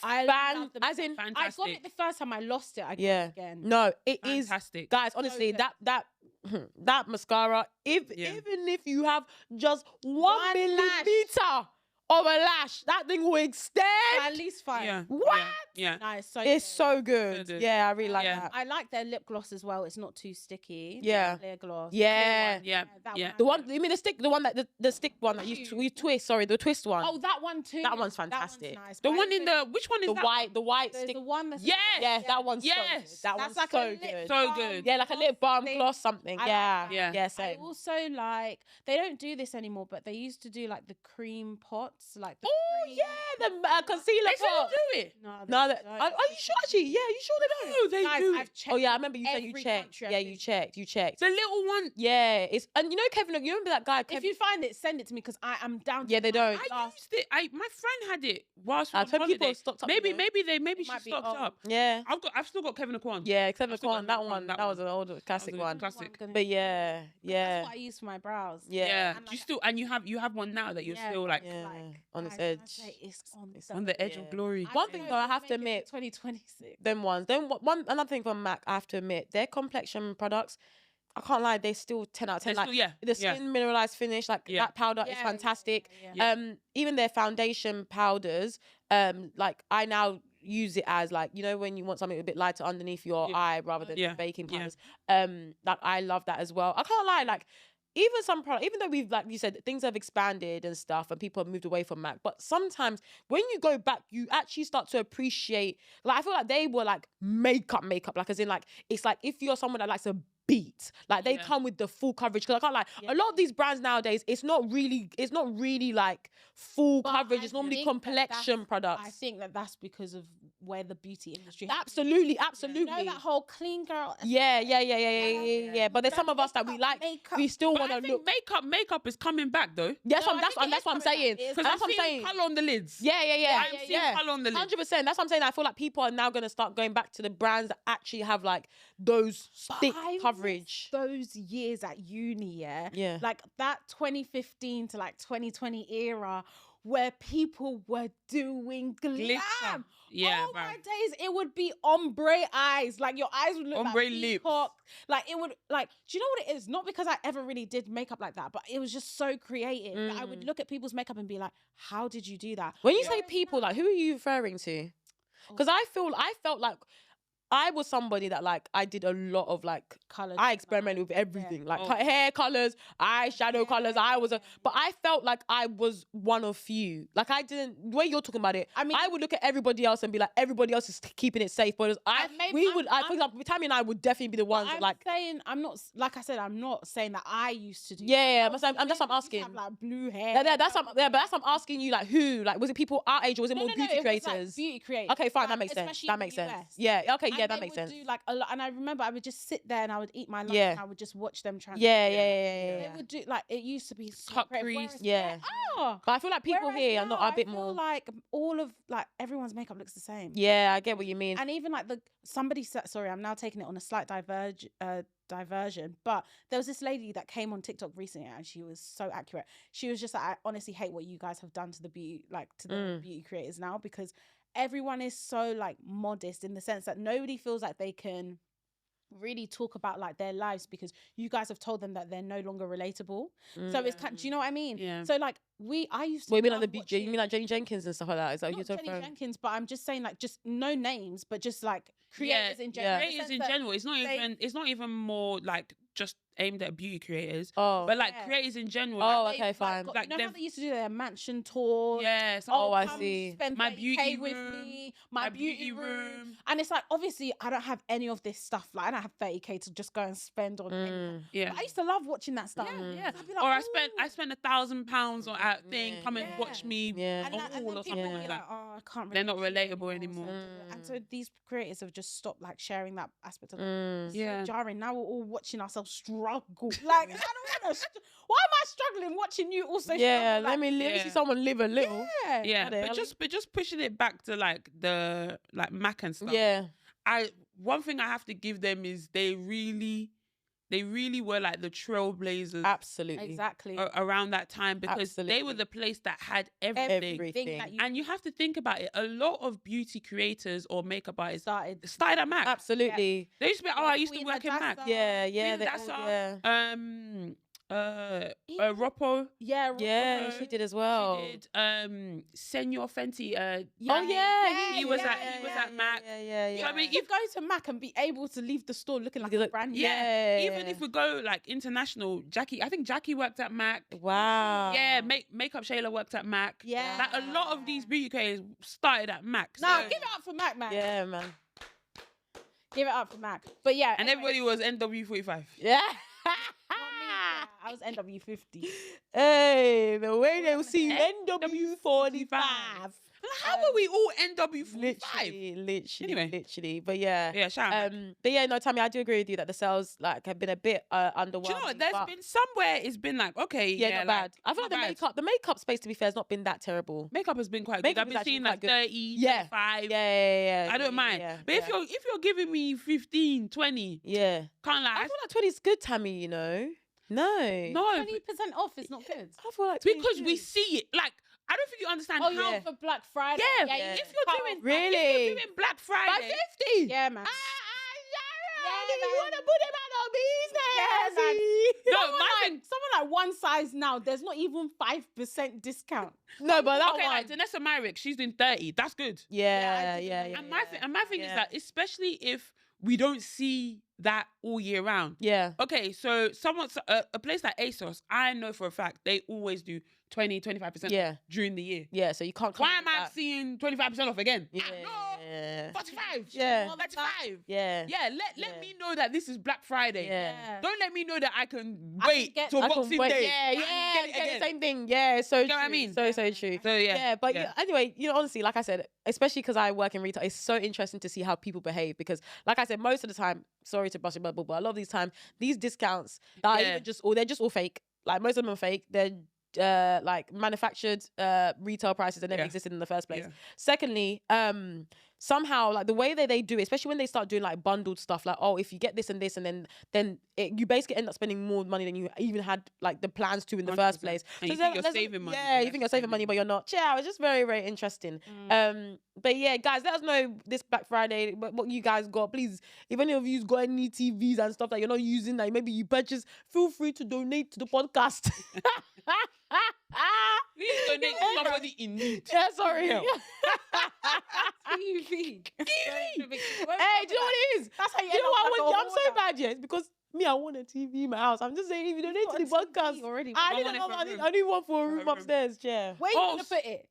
I love them. As in, fantastic. I got it the first time, I lost it. I got it again. No, it is fantastic. Guys, honestly, that mascara, even if you have just 1 millimeter of a lash, that thing will extend. At least 5. Yeah. What? Yeah. Nice. So It's so good. So good. Yeah, I really like that. I like their lip gloss as well. It's not too sticky. Yeah. Clear gloss. Yeah. Yeah. That Yeah. one. The one, you mean the one that the stick one that you twist? Sorry, the twist one. Oh, that one too. That one's fantastic. That one's nice. The But one I in think which one is the that? white there's stick. the one that's Yes. Yeah, that one's Yes. so good. That one's like so a lip good. So balm good. Yeah, like a lip balm thing. gloss something. I like Yeah. that. Yeah, I same. also like, they don't do this anymore, but they used to do like the cream pot pots, like the Oh cream. yeah, the concealer They still pot. do it. No, No, they that, don't. are you sure? Actually, yeah, you sure they don't? No, they Guys, do. I've checked. Oh yeah, I remember you saying you every checked. country I've Yeah, been you to. checked. You checked. The little one. Yeah, it's and you know Kevin. You remember that guy? Kevin? If you find it, send it to me because I am down. Yeah, to they find don't. the I last- used it. My friend had it whilst we I've on heard people holiday. have stocked up. Maybe you know? maybe she might be stocked old. up. Yeah, I've still got Kevin Kwan. yeah. Except for I've still got Kwan, that Kwan, one. that That was one. an old classic a one. classic. But yeah, yeah, That's what I use for my brows. yeah. Yeah. And You like- still you have one now that you're Yeah, still like Yeah, on its guys, when I edge. say it's on, It's on the edge Yeah. of glory. One thing though, I have to admit, 2026. them ones. Then one another thing from MAC, I have to admit, their complexion products, I can't lie, they still 10 out of 10. They're Like still- the skin mineralized finish, like Yeah. that powder is Yeah, fantastic. yeah. Even their foundation powders, like I now use it as like, you know, when you want something a bit lighter underneath your Yeah. eye rather than Yeah. baking Yeah. powders. Like I love that as well. I can't lie, like even some product, even though we've, like you said, things have expanded and stuff and people have moved away from MAC, but sometimes when you go back, you actually start to appreciate, like I feel like they were like makeup, like as in like, it's like if you're someone that likes a beat, like they Yeah. come with the full coverage. Because I can't lie, a lot of these brands nowadays, it's not really like full But coverage. I It's normally think that complexion that's- products. I think that's because of where the beauty industry. Absolutely, You absolutely. know that whole clean girl. Yeah. But there's some of us that we like, Makeup. we still But want I to think look. makeup is coming back though. That's No, what I that's think it what is I'm coming back. saying. It is Because That's I'm what I'm seeing saying. colour on the lids. Yeah. I'm seeing colour on the lids. 100%. That's what I'm saying. I feel like people are now going to start going back to the brands that actually have like those thick I miss coverage. those years at uni, Yeah. like that 2015 to like 2020 era where people were doing glam. Glitter. Yeah, oh bro. my days, it would be ombre eyes. Like your eyes would look Ombre like lips. peacock. Like it would like. Do you know what it is? Not because I ever really did makeup like that, but it was just so creative. That I would look at people's makeup and be like, "How did you do that?" When you say Whereas people, now- like who are you referring to? Because I felt like I was somebody that like I did a lot of like Colours. I experimented with everything, like Oh. hair colors, eyeshadow colors. But I felt like I was one of few. Like I didn't. The way you're talking about it, I mean- I would look at everybody else and be like, everybody else is keeping it safe. But for example, Tammy and I would definitely be the ones I'm that like. saying I'm not like I said I'm not saying that I used to do. Yeah, that. I'm just Women I'm used to asking. have, like blue hair. But that's I'm asking you, like who? Like was it people our age or was it No, more no, beauty it was, like, creators? beauty creators. Okay, fine, that Like, makes sense. especially That in makes the sense. US. Yeah, okay, And yeah, they that makes would sense. do like a lot, and I remember I would just sit there and I would eat my lunch Yeah. and I would just watch them try. Yeah. They would do like it used to be so Cut great, crease. whereas- Yeah. Oh, But I feel like people whereas here are now, not a bit I feel more. like all of like everyone's makeup looks the same. Yeah, I get what you mean. And even like somebody said, sorry, I'm now taking it on a slight diversion, but there was this lady that came on TikTok recently and she was so accurate. She was just like, I honestly hate what you guys have done to the beauty, like to the beauty creators now, because everyone is so like modest in the sense that nobody feels like they can really talk about like their lives because you guys have told them that they're no longer relatable. So it's kind, do you know what I mean? Yeah. So like I used to Well, you mean like love the watching- you mean like Jenny Jenkins and stuff like that? Is that what not you're Jenny talking about? Jenkins, but I'm just saying like just no names, but just like creators in general. yeah. In the Creators sense in that general. It's not even more like just aimed at beauty creators. Oh. But like Yeah. creators in general. Oh, like, okay, they've, fine. got- Like you know how they've- they used to do their mansion tours? yeah. Oh, I come see. Spend My 30K beauty with room, me, my beauty beauty room. And it's like, obviously, I don't have any of this stuff. Like, I don't have 30K to just go and spend on anything. Yeah. But I used to love watching that stuff. Yeah. I'd be like, Or I "Ooh." spent £1,000 on a thing. Come and Yeah. watch me. Yeah. And, on that, and all then or people something would like be that. like, oh, I can't They're not relate to you relatable anymore. And so these creators have just stopped like sharing that aspect of it. It's Yeah. so jarring. Now we're all watching ourselves struggle. Like, I don't want to. Why am I struggling watching you also Yeah, struggle? let me see Yeah. someone live a little. Yeah. Yeah, What the hell? but just pushing it back to like the like Mac and stuff. Yeah. One thing I have to give them is they really were like the trailblazers Absolutely. Exactly. around that time because they Absolutely. were the place that had everything. Everything. that you And you have to think about it. A lot of beauty creators or makeup artists started. started at Mac. Absolutely. They used to be, oh, I used to Queen work in Mac. Adjasta. Yeah, yeah, Queen they Adjasta. yeah. Roppo. Yeah. Yeah, Roppo. she did as well. She did. Senor Fenty. Oh yeah, He was at Mac. Yeah. So, I mean, You go to Mac and be able to leave the store looking like Because a brand new. yeah. Yeah. Even if we go like international, I think Jackie worked at Mac. Wow. Yeah, Makeup Shayla worked at Mac. Yeah. Like a lot of these beauty creators started at Mac. Nah, so- give it up for Mac, man. Yeah, man. Give it up for Mac. But yeah. and anyway, everybody was NW45. Yeah. not me, yeah, I was NW50. Hey, the way they'll see NW45. How are we all NW45? Literally. But yeah. Yeah, Sharon. But yeah, no, Tammy, I do agree with you that the sales like have been a bit underwhelming. Do you know what? There's been somewhere it's been like, okay, yeah, not bad. like, I feel like the makeup space, to be fair, has not been that terrible. Makeup has been quite good. Makeup I've is been actually seeing quite like good. 30, Yeah. 35. Yeah. I don't mind. But if you're giving me 15, 20, yeah, can't lie. I feel like 20 is good, Tammy. You know, no, 20% off is not good. I feel like 20 is because good. we see it. Like, I don't think you understand Oh, how. yeah, for Black Friday. Yeah, Yeah. if you're doing Really? if you're doing Black Friday, 550. Yeah, man. Sharon, you want to put them out of business? no, Someone my like, thing. someone like one size now, there's not even 5% discount. No, but that Okay, one. like Danessa Myrick, she's doing 30. That's good. Yeah. And my thing is Yeah. that, especially if we don't see that all year round. Yeah. Okay, so a place like ASOS, I know for a fact they always do 20, 25% Yeah. off during the year. Yeah, so you can't come Why with am I that. seeing 25% off again? Yeah. No, 45. Yeah. 35. Yeah. Yeah, let me know that this is Black Friday. Yeah. Don't let me know that I can I can wait get- till I can Boxing wait. Day. Yeah, and yeah, get it get again. the same thing. Yeah, so You know what I true. mean? So true. So yeah. But anyway, honestly, like I said, especially because I work in retail, it's so interesting to see how people behave because, like I said, most of the time, sorry to bust your bubble, but a lot of these time, these discounts that are either they're just all fake. Like most of them are fake. They're like manufactured retail prices that never existed in the first place. Yeah. Secondly, somehow like the way that they do it, especially when they start doing like bundled stuff, like if you get this and this, and then you basically end up spending more money than you even had like the plans to in the first 100%. place. And you So think you're there's- saving money, Yeah, but you think you're saving money, but you're not. Yeah, it's just very, very interesting. But yeah, guys, let us know this Black Friday what you guys got. Please, if any of you's got any TVs and stuff that you're not using, that maybe you purchase, feel free to donate to the podcast. Please donate to somebody in need. Yeah, sorry. Help. TV. Hey, do you know what it is? That's how you You know what? end up like a I'm so hoarder. bad, yeah. It's because me, I want a TV in my house. I'm just saying, if you donate to the podcast, already. I want it for a room. need one for a For a room room. upstairs. Yeah, Where are you gonna put it?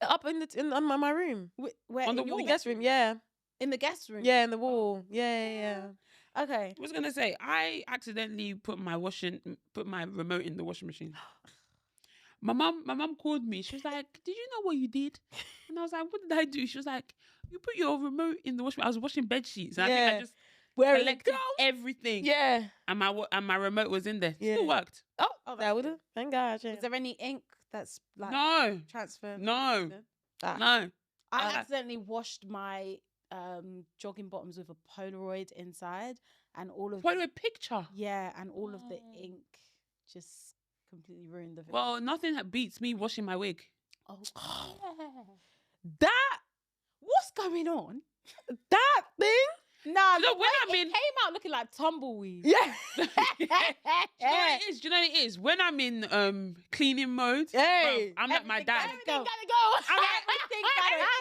up in my room, Where On the in your wall. the guest room. Yeah, in the guest room. yeah, in the wall. Yeah. Okay. I was gonna say I accidentally put my remote in the washing machine. My mom called me. She was like, "Did you know what you did?" And I was like, "What did I do?" She was like, "You put your remote in the washing." I was washing bed sheets, and I think I just Where it collected goes. everything. Yeah. And my remote was in there. Yeah. Still worked. Oh, that's that would good. have. Thank God. Yeah. Is there any ink that's like No, transferred? no, Ah. no. I Uh, accidentally washed my jogging bottoms with a Polaroid inside, and all of What a picture. and all of the Oh. ink just completely ruined the. Well, nothing that beats me washing my wig. oh, That what's going on? that thing. Nah, You know, the when way I'm it in- came out looking like tumbleweed. Yeah. Do you know what it is? Do you know what it is? When I'm in cleaning mode, Hey, bruv, I'm like my dad. Everything gotta go. I'm Everything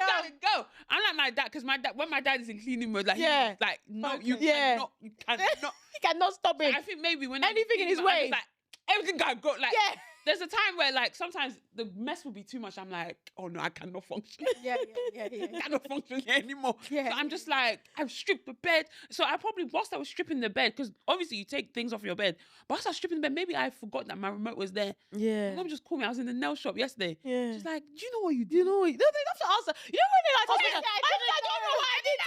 gotta go. I'm like my dad because when my dad is in cleaning mode, like Yeah. he's like no, you Yeah. cannot. He cannot stop it. I think maybe when I'm Anything in cleaning his mode, I'm way. just like everything gotta go. Like Yeah. there's a time where like sometimes the mess will be too much. I'm like, oh no, I cannot function. Yeah. I cannot function here anymore. Yeah. So I'm just like, I've stripped the bed. So I probably, whilst I was stripping the bed, because obviously you take things off your bed, but whilst I was stripping the bed, maybe I forgot that my remote was there. Yeah. My mom just called me. I was in the nail shop yesterday. Yeah. She's like, do you know what you did? You know what? No, they have to answer. You know when they like, Obviously, I don't know what I did.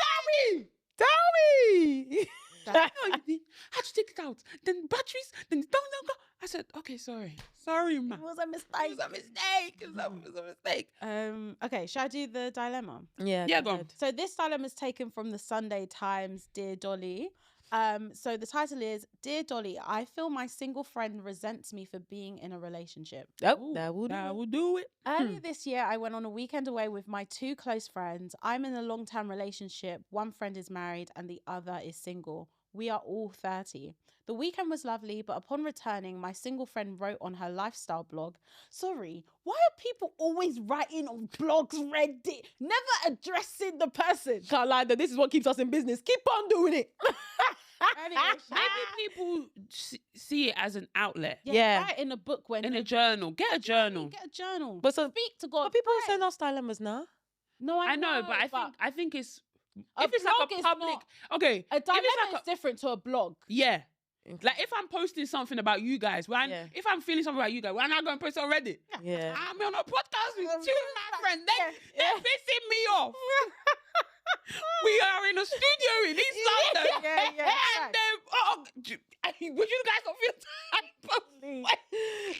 Tell me. I know what you did. I had to take it out. Then batteries, then don't go. I said, okay, sorry. Sorry, ma. It was a It mistake. was a mistake. It was a mistake. Okay, shall I do the dilemma? Yeah, Go on. So this dilemma is taken from the Sunday Times, Dear Dolly. So the title is, Dear Dolly, I feel my single friend resents me for being in a relationship. Oh, that would. That will do it. Earlier this year, I went on a weekend away with my two close friends. I'm in a long-term relationship. One friend is married and the other is single. We are all 30. The weekend was lovely, but upon returning, my single friend wrote on her lifestyle blog, sorry, why are people always writing on blogs, Reddit, never addressing the person? Can't lie though. This is what keeps us in business. Keep on doing it. Anyway, Maybe people see it as an outlet. Yeah. write in a book when In a journal. Get a journal. Get a journal. But so, Speak to God. but people pray. send us dilemmas now. No, I know, but I think it's A if it's like blog a is public. not- Okay. a if dilemma it's like is different to a blog. yeah. Like if I'm posting something about you guys, if I'm feeling something about you guys, why not go and post it on Reddit? Yeah. I'm on a podcast with two of my friends. They're pissing me off. We are in a studio in East London. And would you guys not feel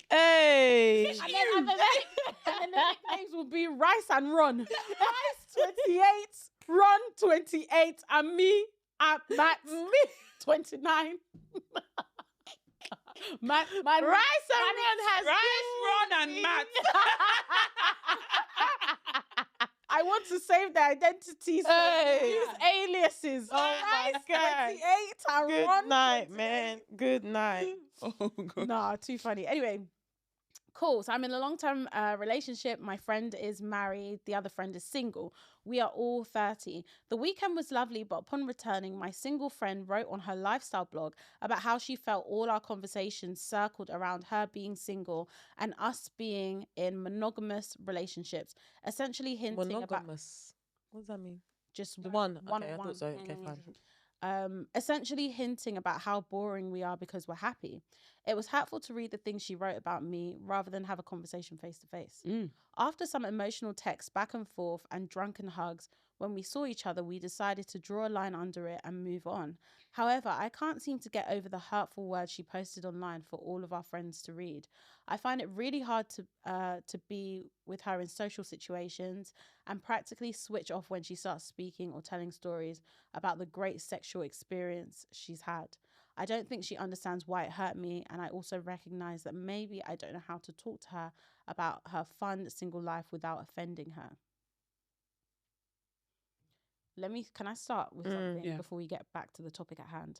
Hey. And then the nicknames will be Rice and Ron. Rice 28, Ron 28, and me at Matt 29. Rice and Ron has Ron and Matt. I want to save their identities. Use aliases. Oh my God. 28 and Good Ron night, 28. man. Good night. Oh God. Nah, too funny. Anyway, cool. So I'm in a long-term relationship. My friend is married. The other friend is single. We are all 30. The weekend was lovely, but upon returning, my single friend wrote on her lifestyle blog about how she felt all our conversations circled around her being single and us being in monogamous relationships, essentially hinting Monogamous. What does that mean? just The one. one Okay, on I one. thought so. Okay, fine. Essentially hinting about how boring we are because we're happy. It was hurtful to read the things she wrote about me rather than have a conversation face to face. After some emotional texts back and forth and drunken hugs, when we saw each other, we decided to draw a line under it and move on. However, I can't seem to get over the hurtful words she posted online for all of our friends to read. I find it really hard to be with her in social situations and practically switch off when she starts speaking or telling stories about the great sexual experience she's had. I don't think she understands why it hurt me, and I also recognize that maybe I don't know how to talk to her about her fun single life without offending her. Can I start with something before we get back to the topic at hand?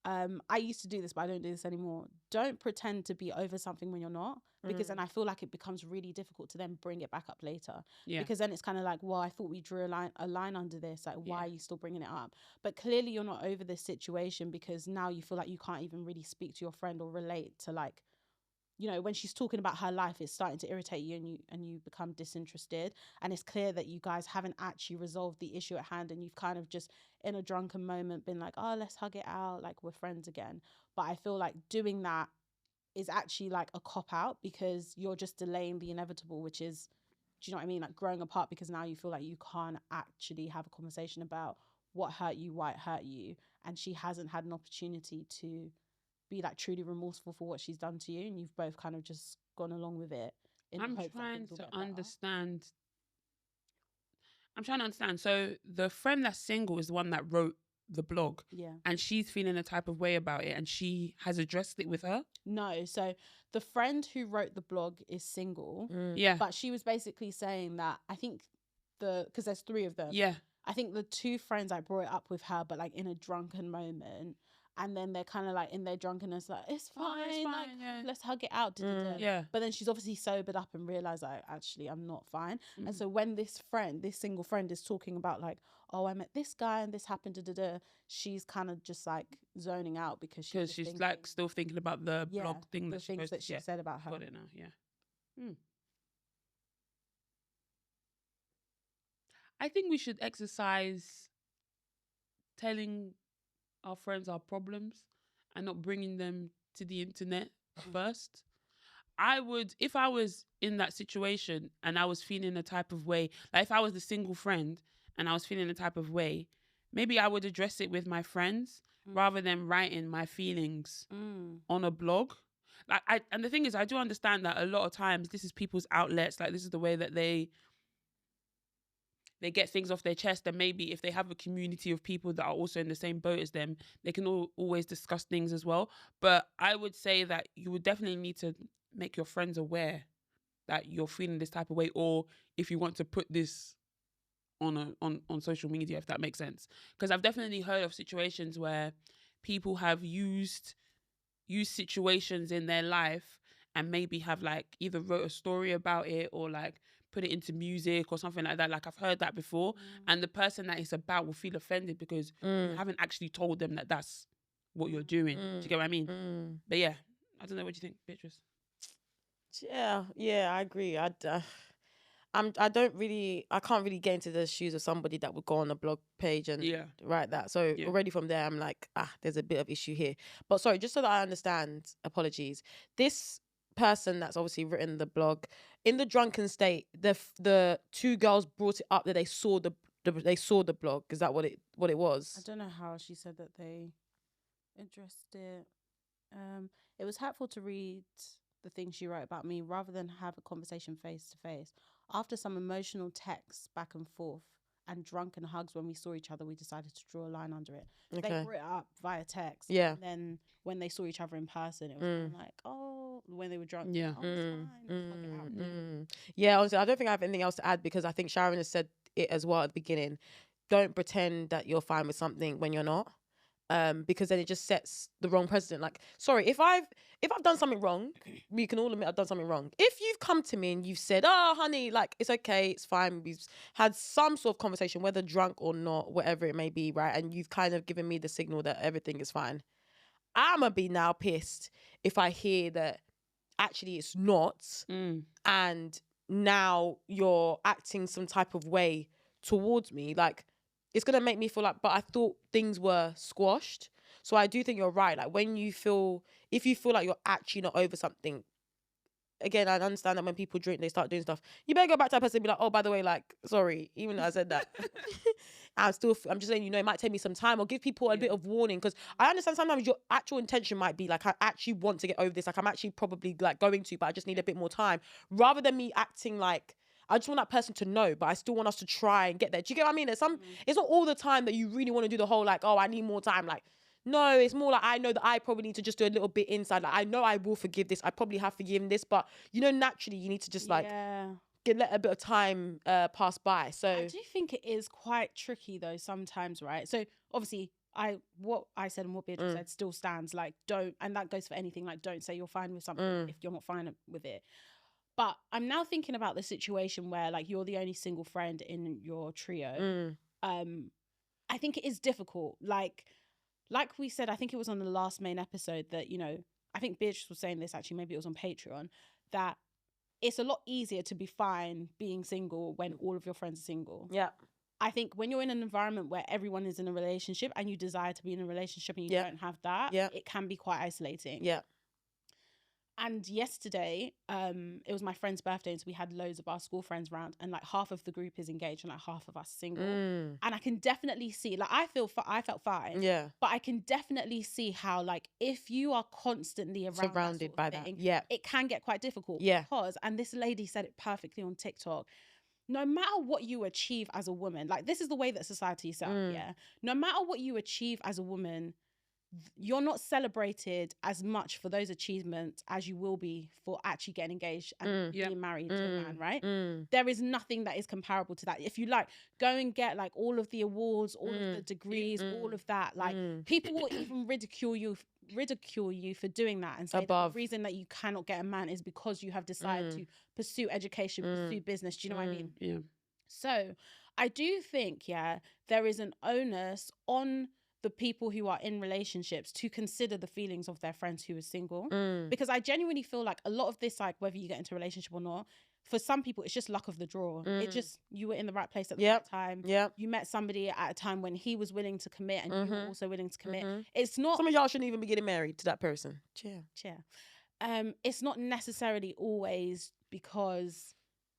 I used to do this, but I don't do this anymore. Don't pretend to be over something when you're not, because then I feel like it becomes really difficult to then bring it back up later. Yeah. Because then it's kind of like, well, I thought we drew a line under this. Like, why are you still bringing it up? But clearly you're not over this situation because now you feel like you can't even really speak to your friend or relate to, like, you know, when she's talking about her life, it's starting to irritate you and you become disinterested. And it's clear that you guys haven't actually resolved the issue at hand, and you've kind of just in a drunken moment been like, oh, let's hug it out, like we're friends again. But I feel like doing that is actually like a cop out, because you're just delaying the inevitable, which is, do you know what I mean? Like growing apart, because now you feel like you can't actually have a conversation about what hurt you, why it hurt you. And she hasn't had an opportunity to be like truly remorseful for what she's done to you, and you've both kind of just gone along with it. I'm trying to understand. So the friend that's single is the one that wrote the blog. Yeah. And she's feeling a type of way about it, and she has addressed it with her. No, so the friend who wrote the blog is single. Yeah. But she was basically saying that I think because there's three of them. Yeah. I think the two friends I brought it up with her, but like in a drunken moment. And then they're kind of like in their drunkenness, like, it's fine, like, let's hug it out. Yeah. But then she's obviously sobered up and realised, like, actually, I'm not fine. And so when this single friend is talking about like, oh, I met this guy and this happened, she's kind of just like zoning out because she's thinking, like still thinking about the blog thing the things that she said about her. Got it now, yeah. I think we should exercise telling our friends our problems and not bringing them to the internet first. I would, if I was in that situation and I was feeling a type of way, like if I was the single friend and I was feeling a type of way, maybe I would address it with my friends rather than writing my feelings on a blog. And the thing is, I do understand that a lot of times this is people's outlets. Like this is the way that they get things off their chest, and maybe if they have a community of people that are also in the same boat as them, they can always discuss things as well. But I would say that you would definitely need to make your friends aware that you're feeling this type of way, or if you want to put this on social media, if that makes sense. Because I've definitely heard of situations where people have used situations in their life and maybe have like either wrote a story about it or like put it into music or something like that. Like I've heard that before, and the person that it's about will feel offended because you haven't actually told them that that's what you're doing. Do you get what I mean? But yeah, I don't know. What do you think, Beatrice? Yeah, I agree. I can't really get into the shoes of somebody that would go on a blog page and write that. So already from there, I'm like, there's a bit of issue here. But sorry, just so that I understand, apologies. This person that's obviously written the blog, in the drunken state, the two girls brought it up that they saw the blog. Is that what it was? I don't know how she said that they addressed it. It was helpful to read the things she wrote about me rather than have a conversation face to face. After some emotional texts back and forth and drunken hugs when we saw each other, we decided to draw a line under it. Okay. They brought it up via text. Yeah. And then when they saw each other in person, it was kind of like, oh, when they were drunk. Yeah. Oh, it's fine. Hug it out. Yeah, honestly, I don't think I have anything else to add because I think Sharon has said it as well at the beginning. Don't pretend that you're fine with something when you're not. Because then it just sets the wrong precedent. Like, sorry, if I've done something wrong, we can all admit I've done something wrong. If you've come to me and you've said, oh, honey, like, it's okay, it's fine, we've had some sort of conversation, whether drunk or not, whatever it may be, right? And you've kind of given me the signal that everything is fine. I'ma be now pissed if I hear that actually it's not, and now you're acting some type of way towards me. Like, it's going to make me feel like, but I thought things were squashed. So I do think you're right. Like, if you feel like you're actually not over something, again, I understand that when people drink, they start doing stuff. You better go back to that person and be like, oh, by the way, like, sorry, even though I said that. I'm just saying, it might take me some time, or give people a bit of warning. Because I understand sometimes your actual intention might be like, I actually want to get over this. Like, I'm actually probably like going to, but I just need a bit more time. Rather than me acting like, I just want that person to know, but I still want us to try and get there. Do you get what I mean? There's it's not all the time that you really want to do the whole like, oh, I need more time. Like, no, it's more like, I know that I probably need to just do a little bit inside. Like, I know I will forgive this. I probably have forgiven this, but naturally you need to just like let a bit of time pass by. So I do think it is quite tricky though sometimes, right? So obviously what I said and what Beatrice said still stands. Like, don't, and that goes for anything. Like, don't say you're fine with something if you're not fine with it. But I'm now thinking about the situation where like you're the only single friend in your trio. I think it is difficult. Like we said, I think it was on the last main episode that, I think Beatrice was saying this actually, maybe it was on Patreon, that it's a lot easier to be fine being single when all of your friends are single. Yeah. I think when you're in an environment where everyone is in a relationship and you desire to be in a relationship and you don't have that, it can be quite isolating. Yeah. And yesterday, it was my friend's birthday, and so we had loads of our school friends around, and like half of the group is engaged and like half of us single. And I can definitely see, like, I felt fine. Yeah. But I can definitely see how, like, if you are constantly surrounded by that, it can get quite difficult. Yeah. Because, and this lady said it perfectly on TikTok, no matter what you achieve as a woman, like, this is the way that society is set up, yeah. No matter what you achieve as a woman, you're not celebrated as much for those achievements as you will be for actually getting engaged and being married to a man, right? There is nothing that is comparable to that. If you like, go and get like all of the awards, all of the degrees, all of that. Like, people will even ridicule you for doing that and say that the reason that you cannot get a man is because you have decided to pursue education, pursue business. Do you know what I mean? Yeah. So I do think, there is an onus on the people who are in relationships to consider the feelings of their friends who are single. Because I genuinely feel like a lot of this, like, whether you get into a relationship or not, for some people it's just luck of the draw. It just, you were in the right place at the right time. You met somebody at a time when he was willing to commit and you were also willing to commit. It's not, some of y'all shouldn't even be getting married to that person. It's not necessarily always because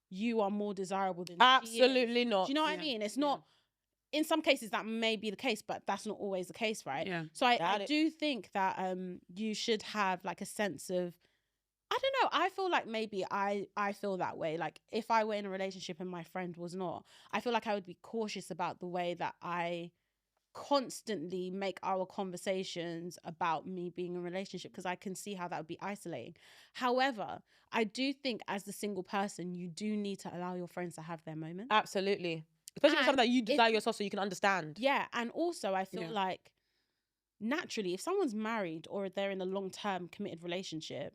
you are more desirable than absolutely not. Do you know what I mean? It's not. In some cases that may be the case, but that's not always the case, right? Yeah. So I do think that you should have like a sense of, I don't know, I feel like maybe I feel that way. Like, if I were in a relationship and my friend was not, I feel like I would be cautious about the way that I constantly make our conversations about me being in a relationship, because I can see how that would be isolating. However, I do think as the single person, you do need to allow your friends to have their moments. Absolutely. Especially something that you desire yourself so you can understand. Yeah. And also I feel like naturally, if someone's married or they're in a long-term committed relationship,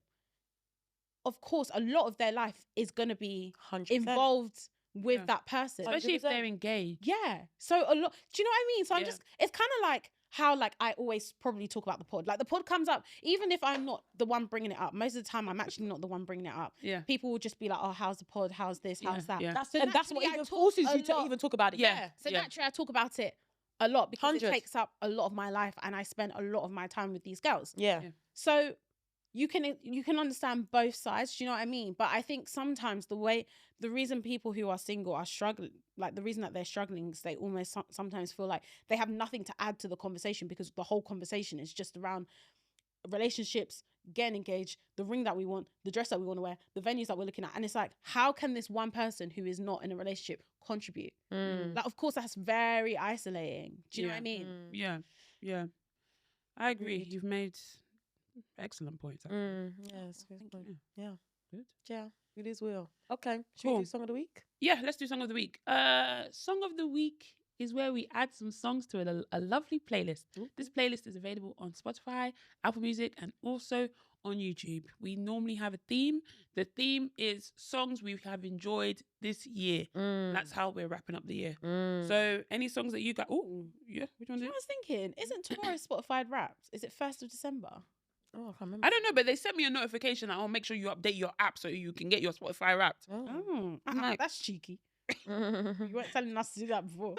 of course, a lot of their life is going to be 100%. Involved with that person. Especially 100%. If they're engaged. Yeah. So a lot, do you know what I mean? So I'm just, it's kind of like, how like I always probably talk about the pod. Like the pod comes up, even if I'm not the one bringing it up. Most of the time, I'm actually not the one bringing it up. Yeah. People will just be like, "Oh, how's the pod? How's this? How's that?" Yeah. That's So and that's what naturally, I even talk forces a you to lot. even talk about it. Yeah. So naturally, I talk about it a lot because 100. it takes up a lot of my life, and I spend a lot of my time with these girls. Yeah. So you can understand both sides. Do you know what I mean? But I think sometimes the reason people who are single are struggling, like the reason that they're struggling is they almost sometimes feel like they have nothing to add to the conversation because the whole conversation is just around relationships, getting engaged, the ring that we want, the dress that we want to wear, the venues that we're looking at. And it's like, how can this one person who is not in a relationship contribute? Like, of course, that's very isolating. Do you know what I mean? Yeah. Yeah. I agree. You've made excellent points. Actually. Yeah, it's a good point. you. Yeah. Good. Yeah, it is well. Okay. Should we Cool. do song of the week? Yeah, let's do song of the week. Song of the week is where we add some songs to a lovely playlist. This playlist is available on Spotify, Apple Music, and also on YouTube. We normally have a theme. The theme is songs we have enjoyed this year. That's how we're wrapping up the year. So any songs that you got? Oh, yeah. Which one? Do you know what I was thinking? Isn't tomorrow Spotify Wrapped? Is it 1st of December? Oh, I can't remember. I don't know, but they sent me a notification that I'll make sure you update your app so you can get your Spotify Wrapped. Oh. Like- That's cheeky. You weren't telling us to do that before.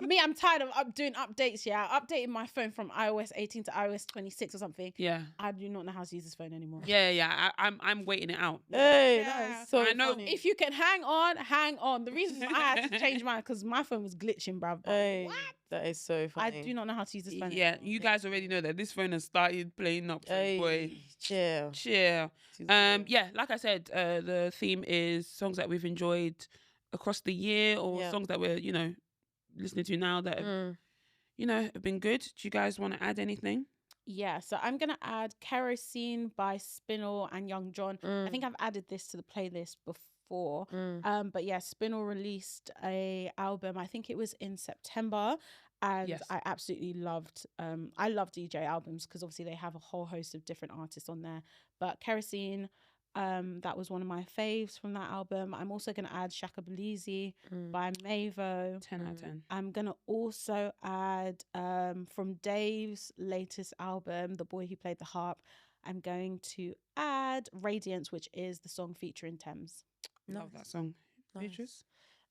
Me, I'm tired of doing updates. Yeah, I updated my phone from iOS 18 to iOS 26 or something. Yeah. I do not know how to use this phone anymore. Yeah. I'm waiting it out. Hey, Yeah. that is so I know. funny. If you can hang on, hang on. The reason I had to change mine because my phone was glitching, bruv. Hey, that is so I funny. do not know how to use this phone. Yeah, you guys already know that this phone has started playing up. So Hey, boy, chill. chill. She's Yeah, like I said, the theme is songs that we've enjoyed across the year, or songs that we're listening to now that have, have been good. Do you guys want to add anything? Yeah, so I'm gonna add Kerosene by Spinall and Young John. I think I've added this to the playlist before. But yeah, Spinall released a album, I think it was in September. And Yes. I absolutely loved I love DJ albums because obviously they have a whole host of different artists on there. But Kerosene, that was one of my faves from that album. I'm also gonna add Shaka Belize by Mavo. 10 out of 10. I'm gonna also add from Dave's latest album, The Boy Who Played the Harp. I'm going to add Radiance, which is the song featuring Thames. Love that song. Nice. Beatrice?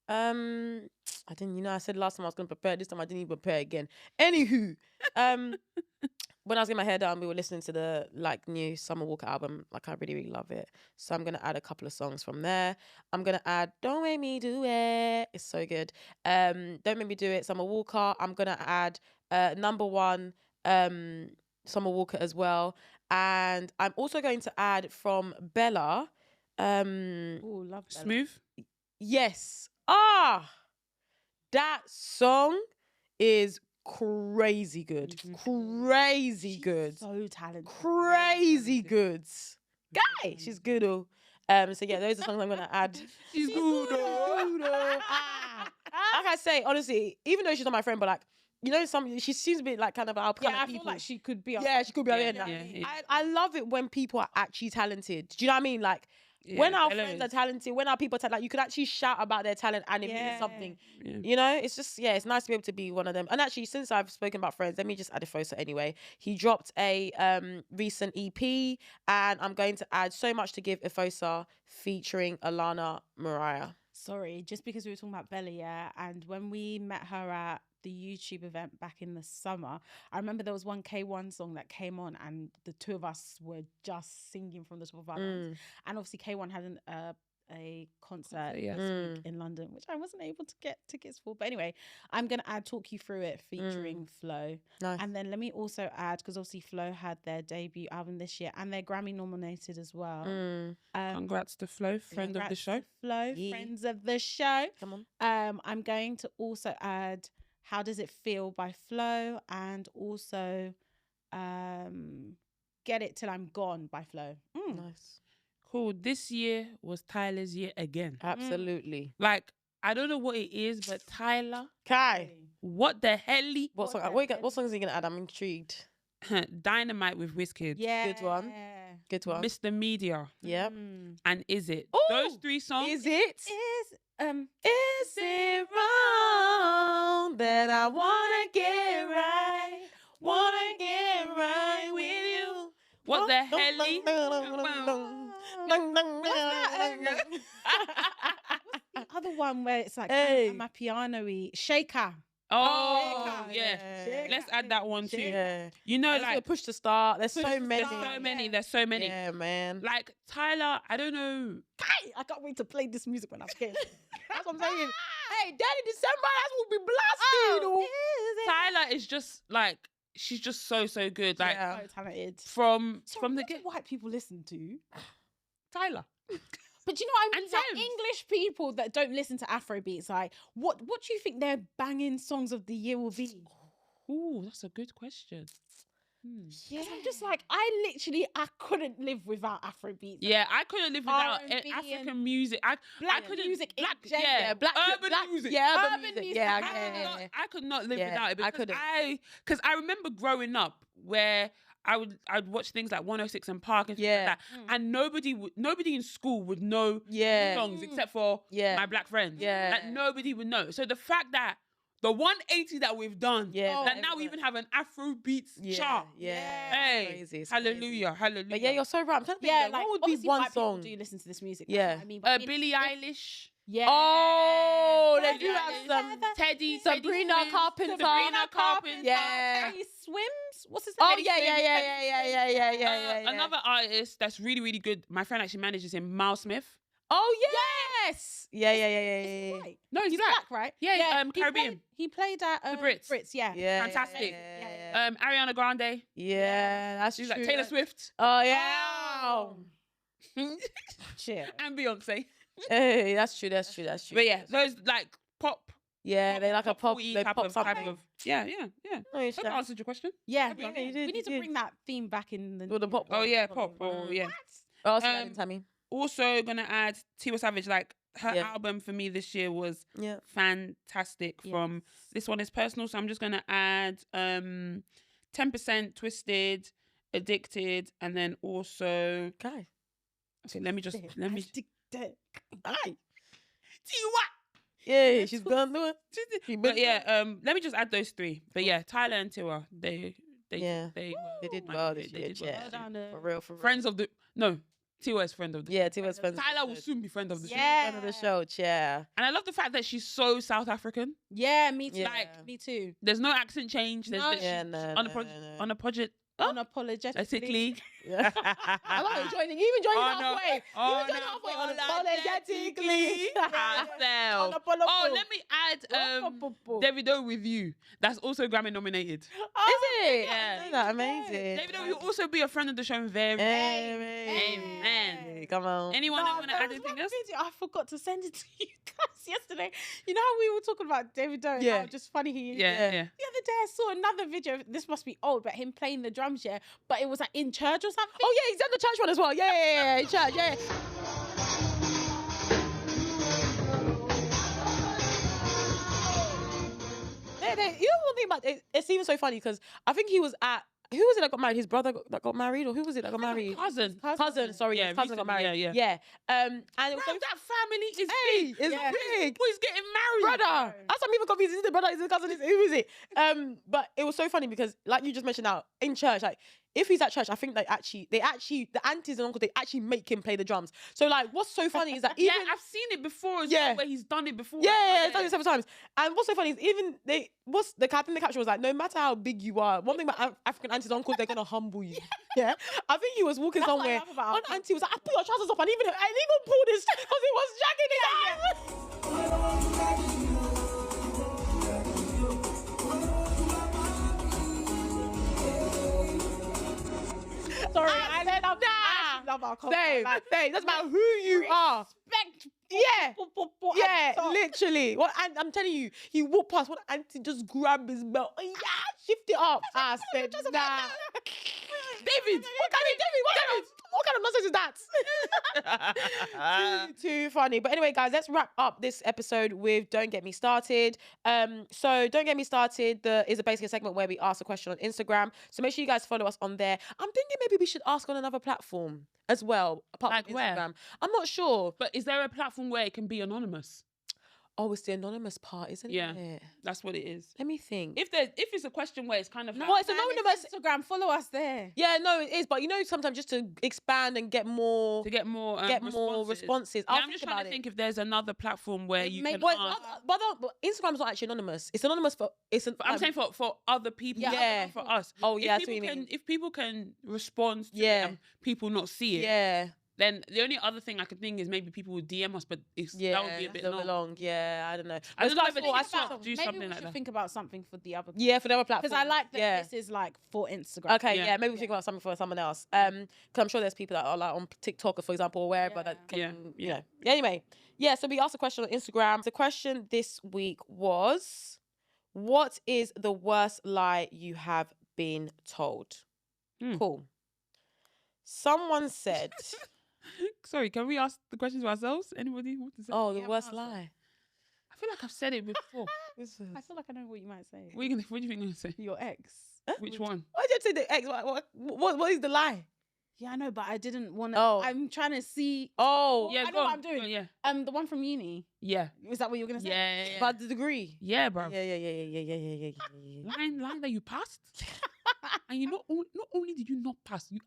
I didn't, I said last time I was gonna prepare. This time I didn't even prepare again. Anywho, when I was getting my hair done, we were listening to the new Summer Walker album. Like, I really, really love it. So I'm gonna add a couple of songs from there. I'm gonna add "Don't Make Me Do It." It's so good. "Don't Make Me Do It," Summer Walker. I'm gonna add number one, Summer Walker as well. And I'm also going to add from Bella. Oh, love Bella. Smooth? Yes. That song is crazy good. Crazy good. So talented. Crazy good. Guy, she's good. So yeah, those are songs I'm gonna add. She's good. Like I say, honestly, even though she's not my friend, but she seems a bit like kind of our kind Yeah, of I people. feel like she could be. Yeah, she could be. Yeah. I love it when people are actually talented. Do you know what I mean? Like, when our Bella friends are is. talented, when our people are talented, you could actually shout about their talent and it means something. Yeah. It's just, it's nice to be able to be one of them. And actually, since I've spoken about friends, let me just add a photo anyway. He dropped a recent EP, and I'm going to add So Much to Give Ifosa featuring Alana Mariah. Sorry, just because we were talking about Bella, yeah. And when we met her at the YouTube event back in the summer, I remember there was one K1 song that came on, and the two of us were just singing from the top of our lungs. And obviously, K1 had a concert yeah. this week in London, which I wasn't able to get tickets for. But anyway, I'm gonna add "Talk You Through It" featuring Flo. Nice. And then let me also add, because obviously Flo had their debut album this year, and they're Grammy nominated as well. Congrats to Flo, friend of the show. Flo, Yeah. friends of the show. Come on. I'm going to also add "How Does It Feel" by Flo, and also "Get It Till I'm Gone" by Flo. Nice. Cool. This year was Tyler's year again. Absolutely. Like, I don't know what it is, but Tyler, Kai, what the hell? what song is he going to add? I'm intrigued. Dynamite with Wizkid. Yeah, Good one. Good one. Mr. Media. Yep. And Is It. Ooh, Those three songs. Is it? Is it wrong that I wanna get right wanna get right with you. What the hell? The other one where it's like Hey. my piano-y shaker. Oh, Shaker. yeah. Let's add that one too. Yeah. You know, Let's like push to start. There's so there's many. so many. There's so many. Yeah, man. Like Tyler, I don't know. I can't wait to play this music when I'm kidding. That's what I'm saying. Hey, Daddy December, that's what we blasting. Oh, Tyler is just like she's just so good. Like Yeah. so talented. from So the what do get white people listen to? Tyler. But you know what I mean? And Like Thames. English people that don't listen to Afrobeats, like what do you think their banging songs of the year will be? Ooh, that's a good question. Yeah. I'm just like, I couldn't live without Afrobeats. Yeah, I couldn't live without R&B African and music. I black couldn't music in black general. yeah, Black urban music. Yeah, Urban music. music. Yeah, I could not live Yeah, without it I because couldn't. because I remember growing up where I'd watch things like 106 and Park and stuff Yeah. like that, and nobody in school would know Yeah. songs except for Yeah. my black friends. Yeah. Like nobody would know. So the fact that the 180 that we've done, Yeah. that now we even have an Afrobeats Yeah. chart. Yeah. Hey, Crazy, it's hallelujah, hallelujah. But yeah, you're so right. I'm trying to think, Yeah, like, like what would be obviously one white people song? do listen to this music. Yeah. That's what I mean, but Billie Eilish. yeah. Oh, they Yeah, do yeah, have yeah. some. Teddy, Sabrina Teddy Swims, Carpenter. Sabrina Carpenter. Yeah. He swims. What's his name? Oh yeah. Another artist that's really good. My friend actually manages him, Miles Smith. Oh yes. Yeah. White. No, he's He's black. black, right? Yeah, he Caribbean. He played at The Brits. yeah. Yeah. Fantastic. Yeah. Ariana Grande. Yeah, that's She's true. like Taylor Swift Oh yeah. Shit. and Beyonce. Hey, that's true. But yeah, those like pop. Yeah, they like a pop. 40 They type pop of, something. Yeah. Oh, you Hope that answered your question. Yeah, Yeah, you did, we need you to did. bring that theme back in the. With the pop. Oh yeah, pop. Oh yeah. What else you adding, Um, Tammy? Also gonna add Tiwa Savage. Like her Yeah. album for me this year was Yeah. fantastic. From this one is personal, so I'm just gonna add 10% Twisted, Addicted, and then also Okay. okay. Let me Aye. Tiwa. Yeah, she's gonna do it. But yeah, let me just add those three. But yeah, Tyler and Tiwa, they Yeah. they They did man, well they- this they year. did well. Yeah, Well done, for real. friends of the Tiwa is friend of the Yeah, Tiwa's friends. Tyler will soon be friend of the show. Yeah. Friend of the show. Yeah. And I love the fact that she's so South African. Yeah, me too. Yeah. Like me too. There's no accent change. There's No. she's Yeah, no, on a project. Unapologetically. Basically, I like you joining. You even joining Oh, no. halfway. Oh, You joined halfway. unapologetically Unapologetically. ourselves. Oh, let me add Davido with you. That's also Grammy nominated. Is it? Yeah. Isn't that amazing? Davido will also be a friend of the show. Very. Amen. Come on. Anyone that want to there add was anything one else? video, I forgot to send it to you guys yesterday. You know how we were talking about Davido? And Yeah. how just funny he is. Yeah. Yeah. The other day I saw another video. This must be old, but him playing the drums, yeah. But it was like in church or something. Oh yeah, he's done the church one as well. Yeah. In church, yeah. You know one thing about it? It's even so funny because I think he was at. Who was it that got married? His brother that got married, or who was it that got married? Cousin. Cousin, sorry, Yeah, his cousin got recently, married. yeah. And it was Bro, so that family is Hey, big. it's Yeah. big. Boy's getting married. Brother. That's I'm even confused. Is it the brother? Is it the cousin? Who is it? But it was so funny because, like you just mentioned now, in church, like if he's at church, I think they actually the aunties and uncles, they actually make him play the drums. So like, what's so funny is that even Yeah, I've seen it before as Yeah. well, where he's done it before. it's done it several times. And what's so funny is even I think the caption was like, no matter how big you are, one thing about African aunties and uncles, they're gonna humble you. Yeah, I think he was walking That's what I somewhere. love about One uncles. auntie was like, I put your trousers up, and even pulled his because he was dragging his ass. Sorry, I I said, love nah. I actually love our culture. Same, Like, same. Doesn't matter who you are. respect. Yeah. Yeah, at the top. literally. What? And I'm telling you, he walked past. One auntie just grabbed his belt. Yeah, shift it up. I said, nah. David, what kind of nonsense is that? too funny. But anyway, guys, let's wrap up this episode with Don't Get Me Started. So Don't Get Me Started is basically a segment where we ask a question on Instagram. So make sure you guys follow us on there. I'm thinking maybe we should ask on another platform as well, apart Like from where? Instagram. I'm not sure. But is there a platform where it can be anonymous? Oh, it's the anonymous part, isn't Yeah. it? That's what it is. Let me think. If it's a question where it's kind of No, like, it's anonymous. Instagram, follow us there. Yeah, no, it is. But you know, sometimes just to expand and get more, to get more responses. Yeah, I'll I'm just think trying about to it. think if there's another platform where It you may- can Well, ask. But Instagram's not actually anonymous. It's anonymous for I'm saying for other people, Yeah. not for us. Oh, If yeah, that's what people you mean. if people can respond to Yeah. it and people not see it, yeah. then the only other thing I could think is maybe people would DM us, but that would be a bit little long. Yeah, I don't know. I don't know But if I it's saw. about- do Maybe something we like should that. think about something for the other. Yeah, for the other platform. Because I like that Yeah. this is like for Instagram. Okay, Yeah. yeah, maybe we think about something for someone else. Because I'm sure there's people that are like on TikTok, for example, or wherever that can, Yeah. you know. Yeah, anyway, yeah. So we asked a question on Instagram. The question this week was, "What is the worst lie you have been told?" Cool. Someone said, Sorry, can we ask the questions to ourselves? Anybody want to say? "Oh, the haven't worst asked lie." I feel like I've said it before. I feel like I know what you might say. What do you think you're gonna say? Your ex. Which one? Why did you say the X? What is the lie? Yeah, I know, but I didn't want to. Oh. I'm trying to see. Oh, Yeah, I know go what on, I'm doing. go on, yeah, The one from uni. yeah, Is that what you were gonna say? yeah. about the degree. Yeah, bro. Yeah. Line that you passed, and you not only did you not pass, you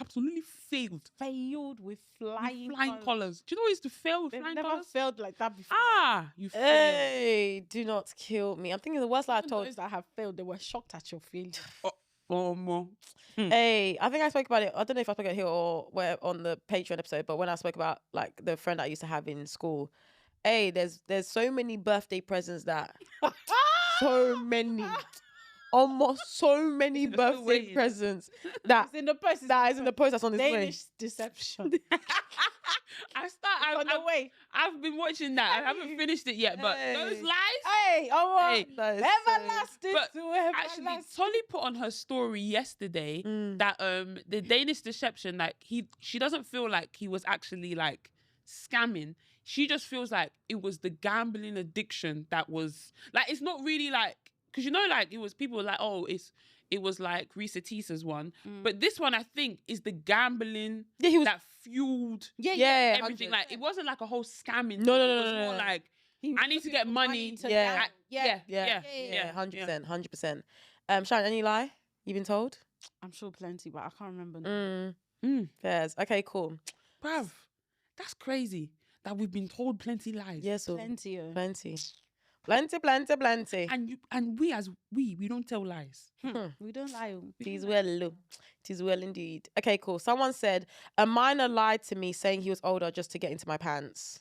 absolutely failed. Failed with flying Colours. Do you know what used to fail with They've flying never colours? failed like that before. You failed. Hey, do not kill me. I'm thinking the worst lie I've Even told. those that have failed, they were shocked at your failure. Oh, more. Hey, I think I spoke about it. I don't know if I spoke about it here or where on the Patreon episode, but when I spoke about like the friend I used to have in school, hey, there's so many birthday presents that so many. Almost so many You're still birthday waiting. presents that It's in the post. that is in the post that's on this way. Danish deception. On the way. I've been watching that. I haven't finished it yet, but those Hey. lies. Hey, oh, Hey, That is everlasting But to everlasting. Actually, Tolly put on her story yesterday that the Danish deception, like she doesn't feel like he was actually like scamming. She just feels like it was the gambling addiction that was like, it's not really like, because you know, like it was people were like, oh, it was like Risa Tisa's one, but this one I think is the gambling Yeah, he was. that fueled Yeah, everything. 100%. Like it wasn't like a whole scamming. No, thing. no, It no, was no, more no. like He I need to get money. Yeah. Yeah. 100%. Sharon, any lie you've been told? I'm sure plenty, but I can't remember. Fairs. Okay, cool. Bruv, that's crazy that we've been told plenty lies. Yes, so Plenty. plenty. And we don't tell lies. We don't lie. It is well, Lou. It is well indeed. Okay, cool. Someone said a minor lied to me saying he was older just to get into my pants.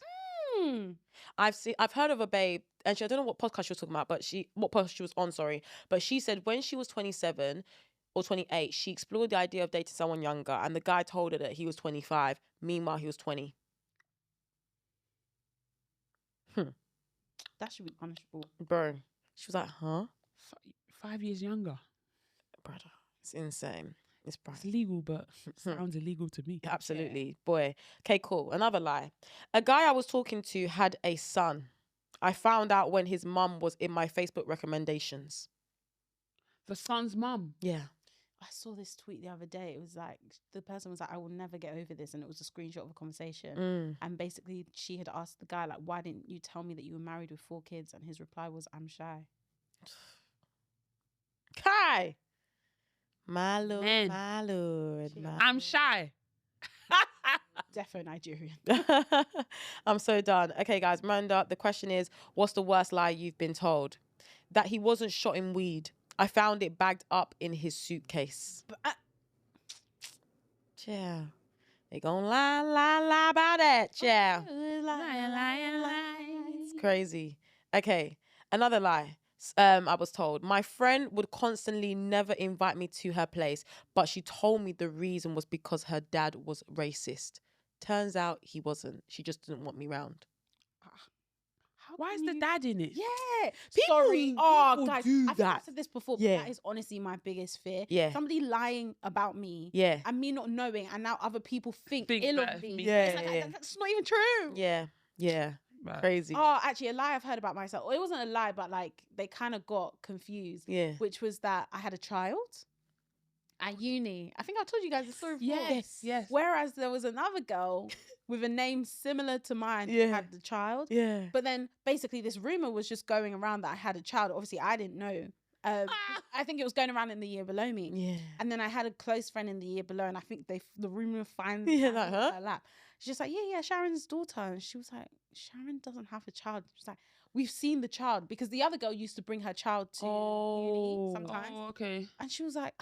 I've heard of a babe, and I don't know what podcast she was talking about, but what podcast she was on, sorry. But she said when she was 27 or 28, she explored the idea of dating someone younger, and the guy told her that he was 25. Meanwhile, he was 20. That should be punishable. Bro. She was like, huh? 5 years younger. Brother. It's insane. It's It's legal, but sounds illegal to me. Absolutely. Boy. Okay, cool. Another lie. A guy I was talking to had a son. I found out when his mum was in my Facebook recommendations. The son's mum. Yeah. I saw this tweet the other day. It was like, the person was like, I will never get over this. And it was a screenshot of a conversation. And basically, she had asked the guy, like, why didn't you tell me that you were married with 4 kids? And his reply was, I'm shy. Kai. My lord. Man. My lord. I'm shy. Defo Nigerian. I'm so done. Okay, guys. Miranda, the question is, what's the worst lie you've been told? That he wasn't shot in weed. I found it bagged up in his suitcase. Yeah. They gon' lie about that. Yeah. It's crazy. Okay. Another lie. I was told my friend would constantly never invite me to her place, but she told me the reason was because her dad was racist. Turns out he wasn't. She just didn't want me round. Why is the dad in it? Yeah. People- Sorry. Oh, people guys. do I think I've that. said this before, but Yeah. that is honestly my biggest fear. Yeah. Somebody lying about me. Yeah. And me not knowing, and now other people think Think ill bad of of me. me. Yeah, It's like, yeah. that's not even true. Yeah. Yeah. Right. Crazy. Oh, actually, a lie I've heard about myself. It wasn't a lie, but like they kind of got confused. Yeah. Which was that I had a child. at uni. I think I told you guys the story before. Yes. Whereas there was another girl with a name similar to mine who Yeah. had the child. Yeah. But then basically this rumor was just going around that I had a child. Obviously, I didn't know. I think it was going around in the year below me. Yeah. And then I had a close friend in the year below, and I think the rumor finally Yeah, found like, it huh? on her lap. She's just like, yeah, Sharon's daughter. And she was like, Sharon doesn't have a child. She's like, we've seen the child, because the other girl used to bring her child to uni sometimes. Oh, okay. And she was like,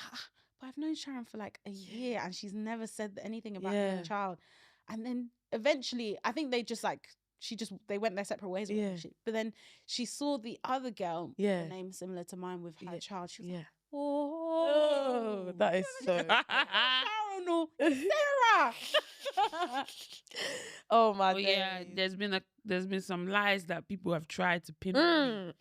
but I've known Sharon for like a year and she's never said anything about Yeah. her child. And then eventually, I think they just like, they went their separate ways. Or whatever Yeah. shit. But then she saw the other girl, Yeah. a name similar to mine with her child. She was like, Yeah. oh, That is so. Sharon or Sarah. Oh my Oh yeah, days. there's been some lies that people have tried to pin on me.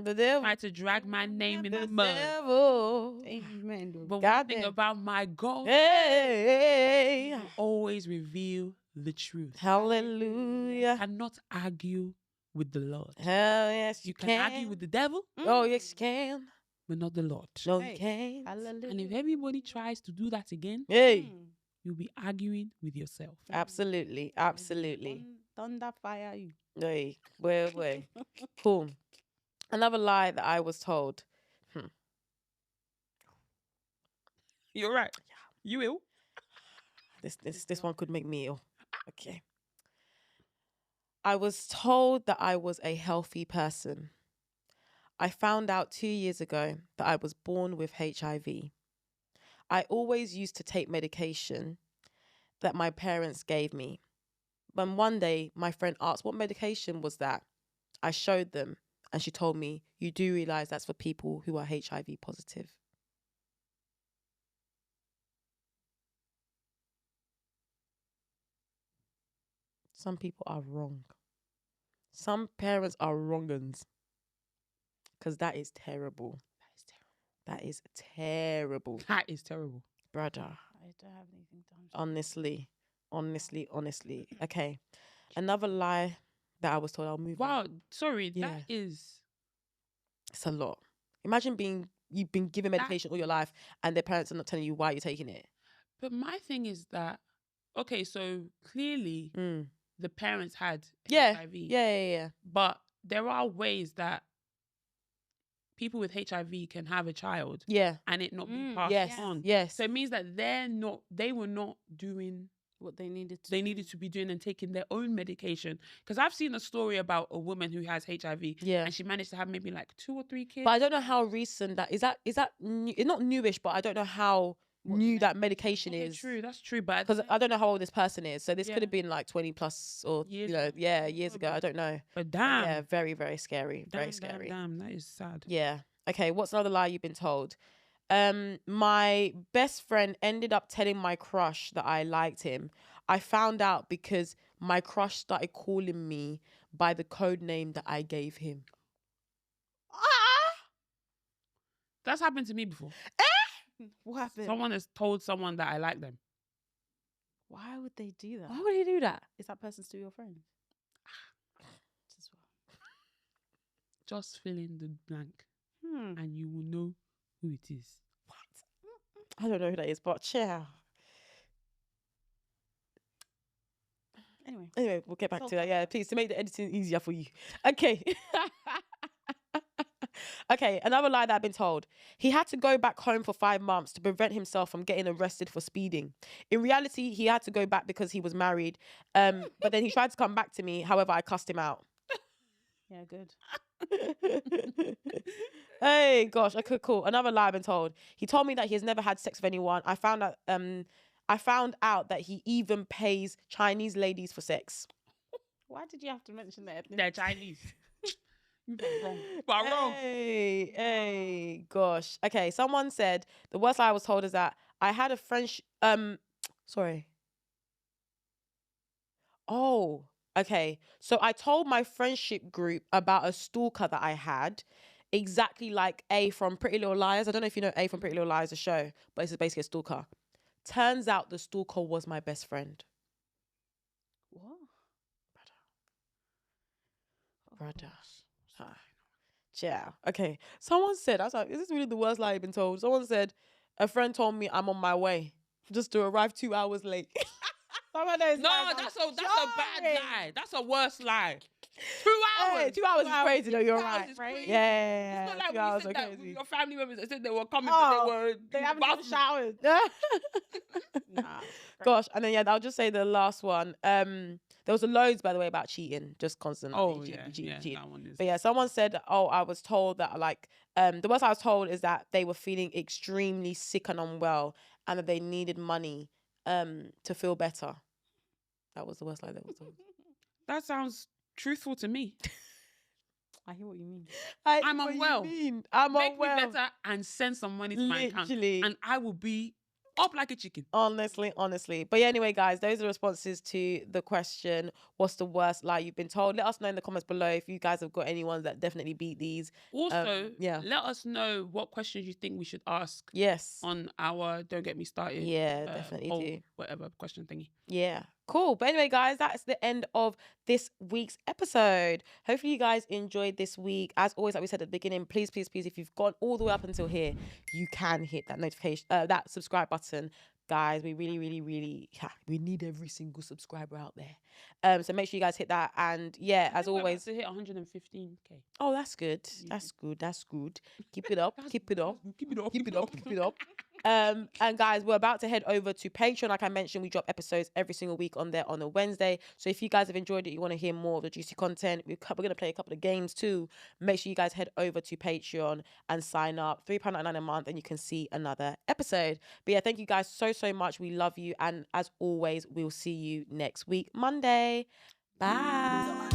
The devil. Tried to drag my name in The the mud. devil. Amen. But one God thing damn. about my God, Hey. will always reveal the truth. Hallelujah. Cannot argue with the Lord. Hell yes, You can argue with the devil, Oh yes, you can. but not the Lord. No, Hey. you can't. Hallelujah. And if everybody tries to do that again, Hey. you'll be arguing with yourself. Absolutely. Absolutely. Thunder fire you. Hey. Well. Cool. Another lie that I was told. You're right. You will. This one could make me ill. Okay. I was told that I was a healthy person. I found out 2 years ago that I was born with HIV. I always used to take medication that my parents gave me. But one day, my friend asked, what medication was that? I showed them, and she told me, you do realize that's for people who are HIV positive. Some people are wrong. Some parents are wrong-uns. Because that is terrible. That is terrible. That is terrible. Brother. I don't have anything to Honestly. Okay. Another lie that I was told, I'll move on. Wow. Sorry. Yeah. That is. It's a lot. Imagine you've been given medication all your life and their parents are not telling you why you're taking it. But my thing is that, okay, so clearly the parents had Yeah. HIV. Yeah. But there are ways that people with HIV can have a child Yeah. and it not be passed Yes. on. Yes. So it means that they were not doing what they needed to be doing and taking their own medication. Because I've seen a story about a woman who has HIV Yeah. and she managed to have maybe like 2 or 3 kids. But I don't know how recent that is. That new, it's not newish, but I don't know how new that medication Okay, is. true, that's true. But Because I don't know how old this person is. So this Yeah. could have been like 20 plus or Years years ago. I don't know. But damn. Yeah, very, very scary. Very Damn, scary. Damn, that is sad. Yeah. Okay, what's another lie you've been told? My best friend ended up telling my crush that I liked him. I found out because my crush started calling me by the code name that I gave him. That's happened to me before. What happened? Someone has told someone that I like them. Why would they do that? Why would he do that? Is that person still your friend? Just fill in the blank and you will know who it is. I don't know who that is, but yeah. Anyway, we'll get back to that. Yeah, please, to make the editing easier for you. Okay. Okay, another lie that I've been told. He had to go back home for 5 months to prevent himself from getting arrested for speeding. In reality, he had to go back because he was married. But then he tried to come back to me. However, I cussed him out. Yeah, good. Hey, gosh. Okay, cool. Another lie I've been told. He told me that he has never had sex with anyone. I found out that he even pays Chinese ladies for sex. Why did you have to mention that? They're Chinese. Wrong. Hey, gosh. Okay, someone said the worst lie I was told is that I had a French. Sorry. Oh, okay. So I told my friendship group about a stalker that I had, exactly like A from Pretty Little Liars. I don't know if you know A from Pretty Little Liars, the show, but it's basically a stalker. Turns out the stalker was my best friend. What? Brother. Yeah. Okay. Someone said, I was like, is this really the worst lie I've been told? Someone said, A friend told me I'm on my way just to arrive 2 hours late. Some of those No, lies that's are a bad jarring. lie. That's a worse lie. 2 hours. Hey, 2 hours is crazy though. You're 2 hours right. is right? crazy. Yeah, It's not like 2 when you hours said are that with crazy. your family members that said they were coming, Oh, but they were they in the haven't even bathroom. showered. Nah. Gosh, and then I'll just say the last one. There was a loads by the way about cheating, just constant. Like, Oh, cheating. yeah, that one is. But yeah, someone said, "Oh, I was told that like the worst I was told is that they were feeling extremely sick and unwell, and that they needed money to feel better." That was the worst lie that was told. That sounds truthful to me. I hear what you mean. I'm what you unwell. mean? I'm Make unwell. me better and send some money to my account, Literally. and I will be up like a chicken. Honestly. But yeah, anyway, guys, those are the responses to the question, what's the worst lie you've been told? Let us know in the comments below if you guys have got any ones that definitely beat these. Also, yeah. let us know what questions you think we should ask Yes. on our Don't Get Me Started. Yeah, definitely poll, do. whatever question thingy. Yeah. Cool. But anyway, guys, that's the end of this week's episode. Hopefully you guys enjoyed this week. As always, like we said at the beginning, please, if you've gone all the way up until here, you can hit that notification, that subscribe button. Guys, we really, we need every single subscriber out there. So make sure you guys hit that. And yeah, as always, to hit 115k. oh, that's good. That's good. Keep it up. Keep it up. And guys, we're about to head over to Patreon. Like I mentioned, we drop episodes every single week on there on a Wednesday. So if you guys have enjoyed it, you want to hear more of the juicy content, we're going to play a couple of games too. Make sure you guys head over to Patreon and sign up. £3.99 a month and you can see another episode. But yeah, thank you guys so much. We love you. And as always, we'll see you next week, Monday. Bye.